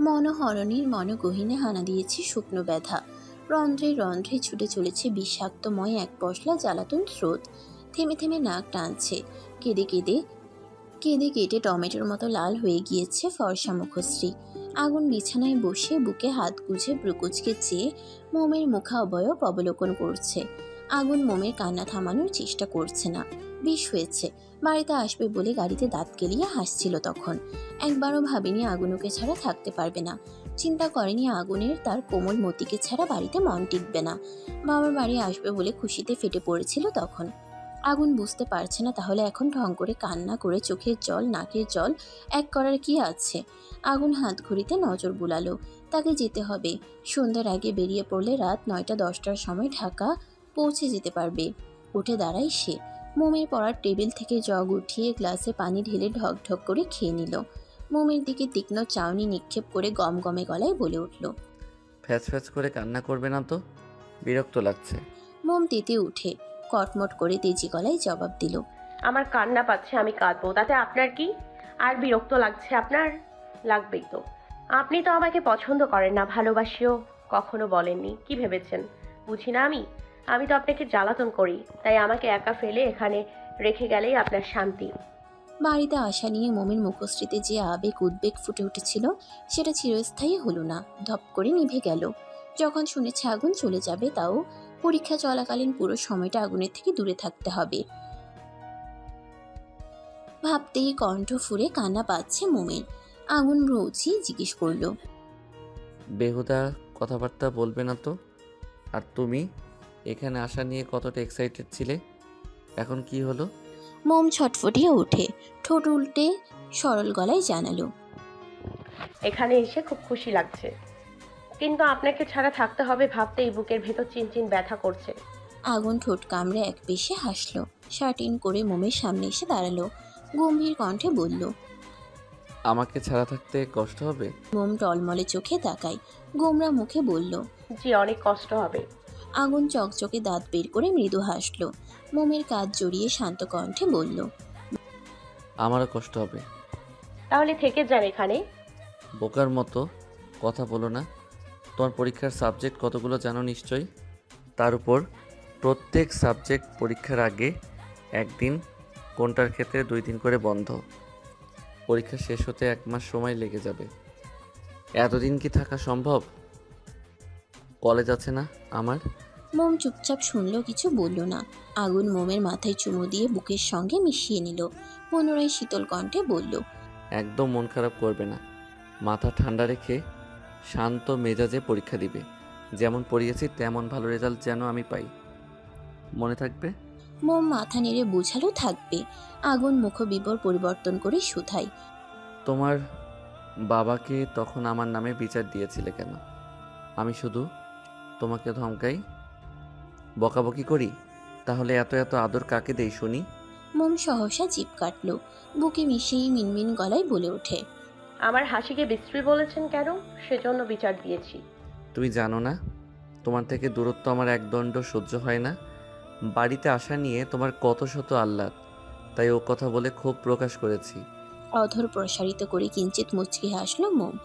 মনোহরণীর মনগহীনে হানা দিয়েছে শুকনো ব্যথা। রন্ধ্রে রন্ধ্রে ছুটে চলেছে বিষাক্তময় এক পশলা জ্বালাতন স্রোত। থেমে থেমে নাক টানছে। কেঁদে কেটে টমেটোর মতো লাল হয়ে গিয়েছে ফর্সা মুখশ্রী। আগুন বিছানায় বসে বুকে হাত গুজে ব্রুকুচকে চেয়ে মোমের মুখাবয়ব অবলোকন করছে। আগুন মোমের কান্না থামানোর চেষ্টা করছে না। বেশ হয়েছে, বাড়িতে আসবে বলে গাড়িতে দাঁত কেলিয়ে হাসছিল তখন। একবারও ভাবেনি আগুন ওকে ছাড়া থাকতে পারবে না। চিন্তা করেনি আগুনের তার কোমল মতিকে ছাড়া বাড়িতে মন টিকবে না। বাবার বাড়ি আসবে বলে খুশিতে ফেটে পড়েছিল তখন। আগুন বুঝতে পারছে না তাহলে এখন ঢং করে কান্না করে চোখের জল নাকের জল এক করার কি আছে। আগুন হাত ঘড়িতে নজর বুলালো। তাকে যেতে হবে। সন্ধ্যার আগে বেরিয়ে পড়লে রাত 9টা-10টার সময় ঢাকা পৌঁছে যেতে পারবে। উঠে দাঁড়ায় সে। মোমের পড়ার টেবিল থেকে জগ উঠিয়ে গ্লাসে পানি ঢেলে ঢক ঢক করে খেয়ে নিল। মোমের দিকে তীক্ষ্ণ চাউনি নিক্ষেপ করে গমগমে গলায় বলে উঠল, ফ্যাচ ফ্যাচ করে কান্না করবে না তো, বিরক্ত লাগছে। মোম তেতে উঠে কটমট করে তেজি গলায় জবাব দিল, আমার কান্না পাচ্ছে, আমি কাঁদবো, তাতে আপনার কি? আর বিরক্ত লাগছে আপনার? লাগবেই তো। আপনি তো আমাকে পছন্দ করেন না, ভালোবাসিও কখনো বলেননি। কি ভেবেছেন বুঝি না আমি তো আপনাকে জ্বালাতন করি, তাই আমাকে একা ফেলে এখানে রেখে গেলেই আপনার শান্তি। বাড়িতে আসা নিয়ে মোমের মুখশ্রীতে যে আবেগ উদ্বেগ ফুটে উঠেছিল সেটা চিরস্থায়ী হলো না, ধপ করে নিভে গেল। যখন শুনেছে আগুন চলে যাবে, তাও পরীক্ষা চলাকালীন পুরো সময়টা আগুনের থেকে দূরে থাকতে হবে। ভাবতেই কণ্ঠ ফুরে কান্না পাচ্ছে মোমের। আগুন রৌচি জিজ্ঞেস করলো, বেহুদা কথাবার্তা বলবে না তো? আর তুমি এখানে আসা নিয়ে কতটা এক্সাইটেড ছিলে, এখন কি হলো? মোম ছটফটিয়ে ওঠে, ঠোঁট উল্টে সরল গলায় জানালো, এখানে এসে খুব খুশি লাগছে, কিন্তু আপনাকে ছাড়া থাকতে হবে ভাবতেই বুকের ভেতর চিনচিন ব্যথা করছে। আগুন ঠোঁট কামড়ে এক পেশে হাসলো। শার্টিন করে মোমের সামনে এসে দাঁড়ালো। গম্ভীর কণ্ঠে বলল, আমাকে ছাড়া থাকতে কষ্ট হবে? মোম টলমলে চোখে তাকায়, গোমরা মুখে বলল, জি, অনেক কষ্ট হবে। আগুন চকচকে দাঁত বের করে মৃদু হাসলো। মোমের কাঁধ জড়িয়ে শান্ত কণ্ঠে বলল, আমারও কষ্ট হবে। তাহলে থেকে যান এখানে। বোকার মতো কথা বলো না। তোমার পরীক্ষার সাবজেক্ট কতগুলো জানো নিশ্চয়ই। তার উপর প্রত্যেক সাবজেক্ট পরীক্ষার আগে একদিন, কোনটার ক্ষেত্রে 2 দিন করে বন্ধ। পরীক্ষা শেষ হতে 1 মাস সময় লেগে যাবে। এতদিন কি থাকা সম্ভব? কলেজ আছে না আমার। মোম চুপচাপ শুনলো, কিছু বলল না। আগুন মোমের মাথায় চুমু দিয়ে বুকের সঙ্গে মিশিয়ে নিল। পুনরায় শীতল কণ্ঠে বলল, একদম মন খারাপ করবে না। মাথা ঠান্ডা রেখে শান্ত মেজাজে পরীক্ষা দিবে। যেমন পড়িয়েছি তেমন ভালো রেজাল্ট যেন আমি পাই, মনে থাকবে? মোম মাথা নেড়ে বুঝালো থাকবে। আগুন মুখবিবর পরিবর্তন করে শুধায়, তোমার বাবাকে তখন আমার নামে বিচার দিয়েছিলে কেন? আমি শুধু তোমাকে ধমকাই, বকাবকি করি? তাহলে এত এত আদর কাকে দেই শুনি? মোম সহসা জিভ কাটলো। বুকে মিশিয়ে মিনমিন গলায় বলে ওঠে, আমার হাসিকে বিশ্রী বলেছেন কেন? সেজন্য বিচার দিয়েছি। তুমি জানো না, তোমার থেকে দূরত্ব আমার একদণ্ড সহ্য হয় না। বাড়িতে আসা নিয়ে তোমার কত শত আহ্লাদ, তাই ও কথা বলে ক্ষোভ প্রকাশ করেছি। অধর প্রসারিত করে কিঞ্চিত মুচকি হাসলো মোম।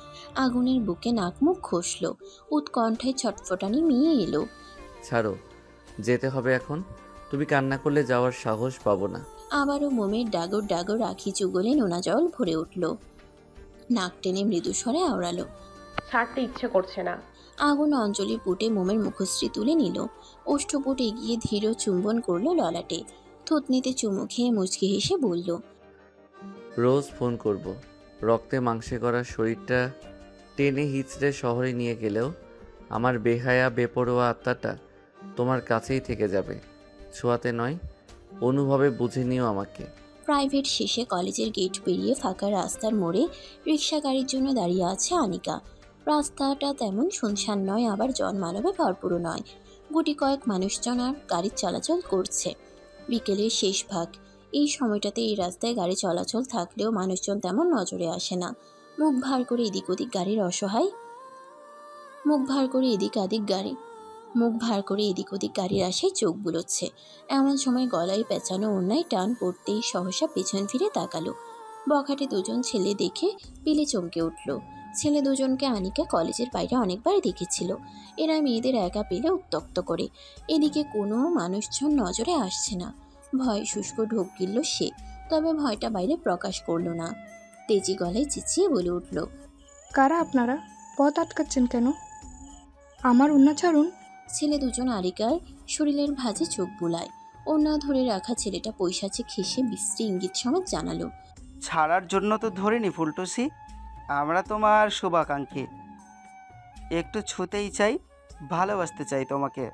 আগুনের বুকে নাক মুখ ঘষল। উৎকণ্ঠায় ছটফটানি মিয়ে এলো। ছাড়ো, যেতে হবে এখন। তুমি কান্না করলে যাওয়ার সাহস পাবো না। আবারও মোমের ডাগর ডাগর আখি চুগলে নোনা জল ভরে উঠল। নাক টেনে মৃদু স্বরে আওড়ালো, ছাড়তে ইচ্ছে করছে না। আগুন অঞ্জলির পুটে মোমের মুখশ্রী তুলে নিল। ওষ্ঠপুট এগিয়ে ধীর চুম্বন করলো ললাটে। থুতনিতে চুমু খেয়ে মুচকি হেসে বলল, রোজ ফোন করব। রক্তে মাংসে করা শরীরটা টেনে হিচড়ে শহরে নিয়ে গেলেও আমার বেহায়া বেপরোয়া আত্মাটা তোমার কাছেই থেকে যাবে। ছোঁয়াতে নয়, অনুভবে বুঝে নিও আমাকে। প্রাইভেট শেষে কলেজের গেট পেরিয়ে ফাঁকা রাস্তার মোড়ে রিক্সা গাড়ির জন্য দাঁড়িয়ে আছে আনিকা। রাস্তাটা তেমন শুনশান নয়, আবার জনমানবে ভরপুরও নয়। গুটি কয়েক মানুষজন আর গাড়ির চলাচল করছে। বিকেলের শেষ ভাগ। এই সময়টাতে এই রাস্তায় গাড়ি চলাচল থাকলেও মানুষজন তেমন নজরে আসে না। মুখ ভার করে এদিক ওদিক গাড়ির অসহায় মুখ ভার করে এদিক ওদিক গাড়ির আশায় চোখ বুলোচ্ছে। এমন সময় গলায় পেঁচানো ওড়নায় টান পড়তেই সহসা পেছন ফিরে তাকালো। বখাটে দুজন ছেলে দেখে পিলে চমকে উঠল। ছেলে দুজনকে আনিকা কলেজের বাইরে অনেকবার দেখেছিল। এরা মেয়েদের একা পেলে উত্ত্যক্ত করে। এদিকে কোনো মানুষজন নজরে আসছে না। ভয় শুষ্ক ঢোক গিলল সে, তবে ভয়টা বাইরে প্রকাশ করল না। তেজি গলায় চেঁচিয়ে বলে উঠল, কারা আপনারা? পথ আটকাচ্ছেন কেন? আমার ওড়না ছাড়ুন। ছেলে দুজন আরিকার শরীরের ভাঁজে চোখ বুলায়। ওড়না ধরে রাখা ছেলেটা পৈশাচিক হেসে বিশ্রী ইঙ্গিত সমেত জানালো, ছাড়ার জন্য তো ধরিনি ফুলটুসি, আমরা তোমার শুভাকাঙ্ক্ষী। একটু ছুতেই চাই, ভালোবাসতে চাই তোমাকে।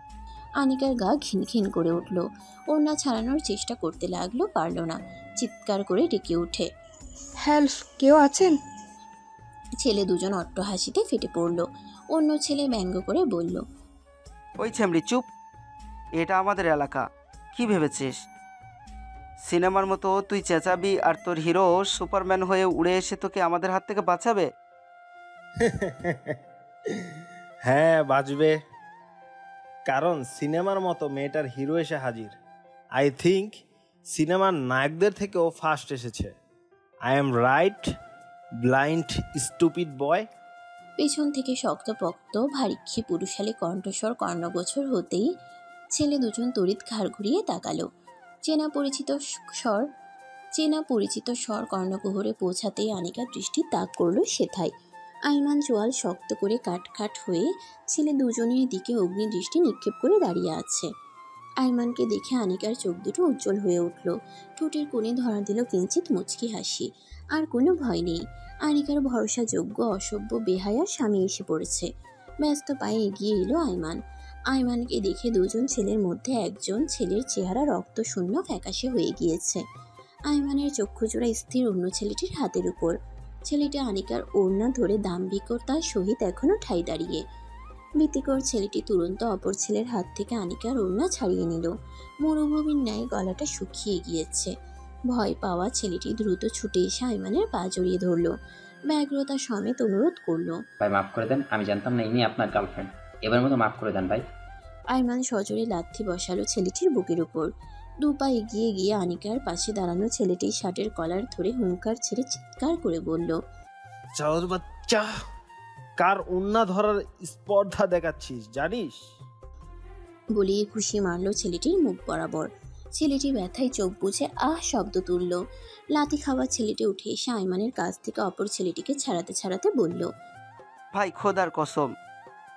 আনিকার গা ঘিনঘিন করে উঠল। ওড়না ছাড়ানোর চেষ্টা করতে লাগলো, পারল না। চিৎকার করে ডেকে উঠে, হেল্প, কেউ আছেন? ছেলে দুজন অট্ট হাসিতে ফেটে পড়ল। অন্য ছেলে ব্যঙ্গ করে বলল, ওই ছেমড়ি চুপ, এটা আমাদের এলাকা। কি ভেবেছিস সিনেমার মতো তুই চেঁচাবি আর তোর হিরো সুপারম্যান হয়ে উড়ে এসে তোকে আমাদের হাত থেকে বাঁচাবে? হ্যাঁ বাজবে, কারণ সিনেমার মতো মেয়েটার হিরো এসে হাজির। আই থিঙ্ক সিনেমার নায়কদের থেকেও ফাস্ট এসেছে। I am right, blind stupid boy. পেছন থেকে শক্তপোক্ত ভারিক্ষী পুরুষালী কণ্ঠস্বর কর্ণগোচর হতেই ছেলে দুজন তড়িৎ ঘাড় ঘুরিয়ে তাকালো। চেনা পরিচিত স্বর কর্ণকুহরে পৌঁছাতেই আনিকা দৃষ্টি তাক করল সেথায়। আইমান চোয়াল শক্ত করে কাটখাট হয়ে ছেলে দুজনের দিকে অগ্নিদৃষ্টি নিক্ষেপ করে দাঁড়িয়ে আছে। আইমানকে দেখে আনিকার চোখ দুটো উজ্জ্বল হয়ে উঠল। ঠোঁটের কোণে ধরা দিল কিঞ্চিত মুচকি হাসি। আর কোনো ভয় নেই। আনিকার ভরসাযোগ্য অসভ্য বেহায়া স্বামী এসে পড়েছে। ব্যস্ত পায়ে এগিয়ে এলো আইমান। আইমানকে দেখে দুজন ছেলের মধ্যে একজন ছেলের চেহারা রক্তশূন্য ফ্যাকাশে হয়ে গিয়েছে। আইমানের চক্ষুজোড়া স্থির অন্য ছেলেটির হাতের উপর। ছেলেটি আনিকার ওড়না ধরে দাম্ভিকতার সহিত এখনো ঠাই দাঁড়িয়ে। ভীতিকর ছেলেটি তুরন্ত অপর ছেলের হাত থেকে আনিকার ওড়না ছাড়িয়ে নিল। মরুভূমির ন্যায় গলাটা শুকিয়ে গিয়েছে। ভয় পাওয়া ছেলেটি দ্রুত ছুটে এসে আইমানের পা জড়িয়ে ধরল। ব্যগ্রতা সমেত অনুরোধ করলো, ভাই মাফ করে দেন, আমি জানতাম না ইনি আপনার গার্লফ্রেন্ড। এবার মতো মাফ করে দেন ভাই। আইমান সজোরে লাথি বসালো ছেলেটির বুকের উপর। দু পা এগিয়ে গিয়ে আনিকার পাশে দাঁড়ানো ছেলেটির শার্টের কলার ধরে হুঙ্কার ছেড়ে চিৎকার করে বলল, চাওর বাচ্চা, কার ওন্না ধরার স্পর্ধা দেখাচ্ছিস জানিস? বলিয়ে খুশি মারল ছেলেটির মুখ বরাবর। ছেলেটি ব্যথায় চোখ বুজে আহ শব্দ তুলল। লাথি খাওয়া ছেলেটি উঠে এসে আইমানের কাছ থেকে অপর ছেলেটিকে ছাড়াতে ছাড়াতে বলল, ভাই খোদার কসম,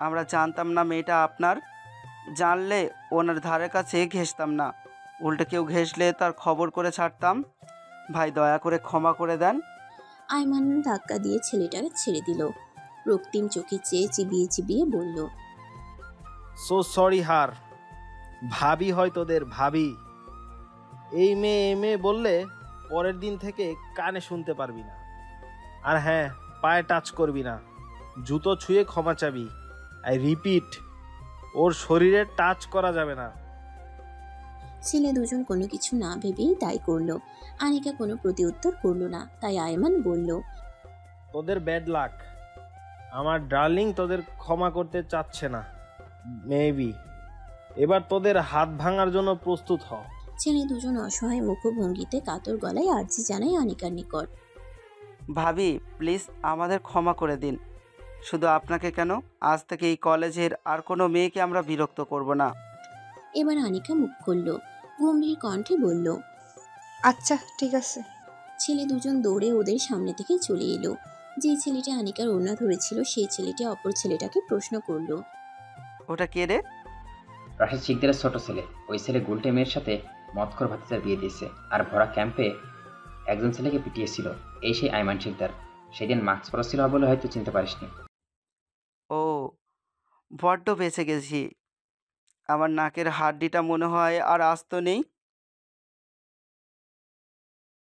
আমরা জানতাম না মেয়েটা আপনার। জানলে ওনার ধারে কাছে ঘেঁষতাম না, উল্টে কেউ ঘেঁষলে তার খবর করে ছাড়তাম। ভাই দয়া করে ক্ষমা করে দেন। আইমান ধাক্কা দিয়ে ছেলেটাকে ছেড়ে দিল। রক্তিম চোখে চেয়ে চিবিয়ে চিবিয়ে বলল, সো সরি হার, ভাবি হয় তোদের ভাবি। এই মেয়ে বললে পরের দিন থেকে কানে শুনতে পারবি না। আর হ্যাঁ, পায়ে টাচ করবি না, জুতো ছুঁয়ে ক্ষমা চাবি। আই রিপিট, ওর শরীরে টাচ করা যাবে না। ছেলে দুজন কোনো কিছু না ভেবেই তাই করলো। আনিকা কোনো প্রতিউত্তর করলো না। তাই আইমান বলল, তোদের ব্যাড লাক। আমার ডার্লিং তোদের ক্ষমা করতে চাচ্ছে না। মেবি এবার তোদের হাত ভাঙার জন্য প্রস্তুত হ। ছেলে দুজন অসহায় মুখভঙ্গিতে কাতর গলায় আর্জি জানায় আনিকার নিকট, ভাবি প্লিজ আমাদের ক্ষমা করে দিন। শুধু আপনাকে কেন, আজ থেকে এই কলেজের আর কোনো মেয়েকে আমরা বিরক্ত করব না। এবার আনিকা মুখ খুলল, গম্ভীর কণ্ঠে বলল, আচ্ছা ঠিক আছে। ছেলে দুজন দৌড়ে ওদের সামনে থেকে চলে এলো। যে ছেলেটা আনিকার ওড়না ধরেছিল সেই ছেলেটি অপর ছেলেটাকে প্রশ্ন করলো। ওটা কে রে? রাশেদ শিকদারের ছোট ছেলে। ওই ছেলে গুলটে মেয়ের সাথে মদখোর ভাতিজার বিয়ে দিয়েছে আর ভরা ক্যাম্পে একজন ছেলেকে পিটিয়েছিল। এই সেই আইমান শিকদার। সেদিন মাস্ক পরা ছিল বলে হয়তো চিনতে পারিসনি। ও, বড্ড বেঁচে গেছি। আমার নাকের হাড্ডিটা মনে হয় আর আস্ত নেই।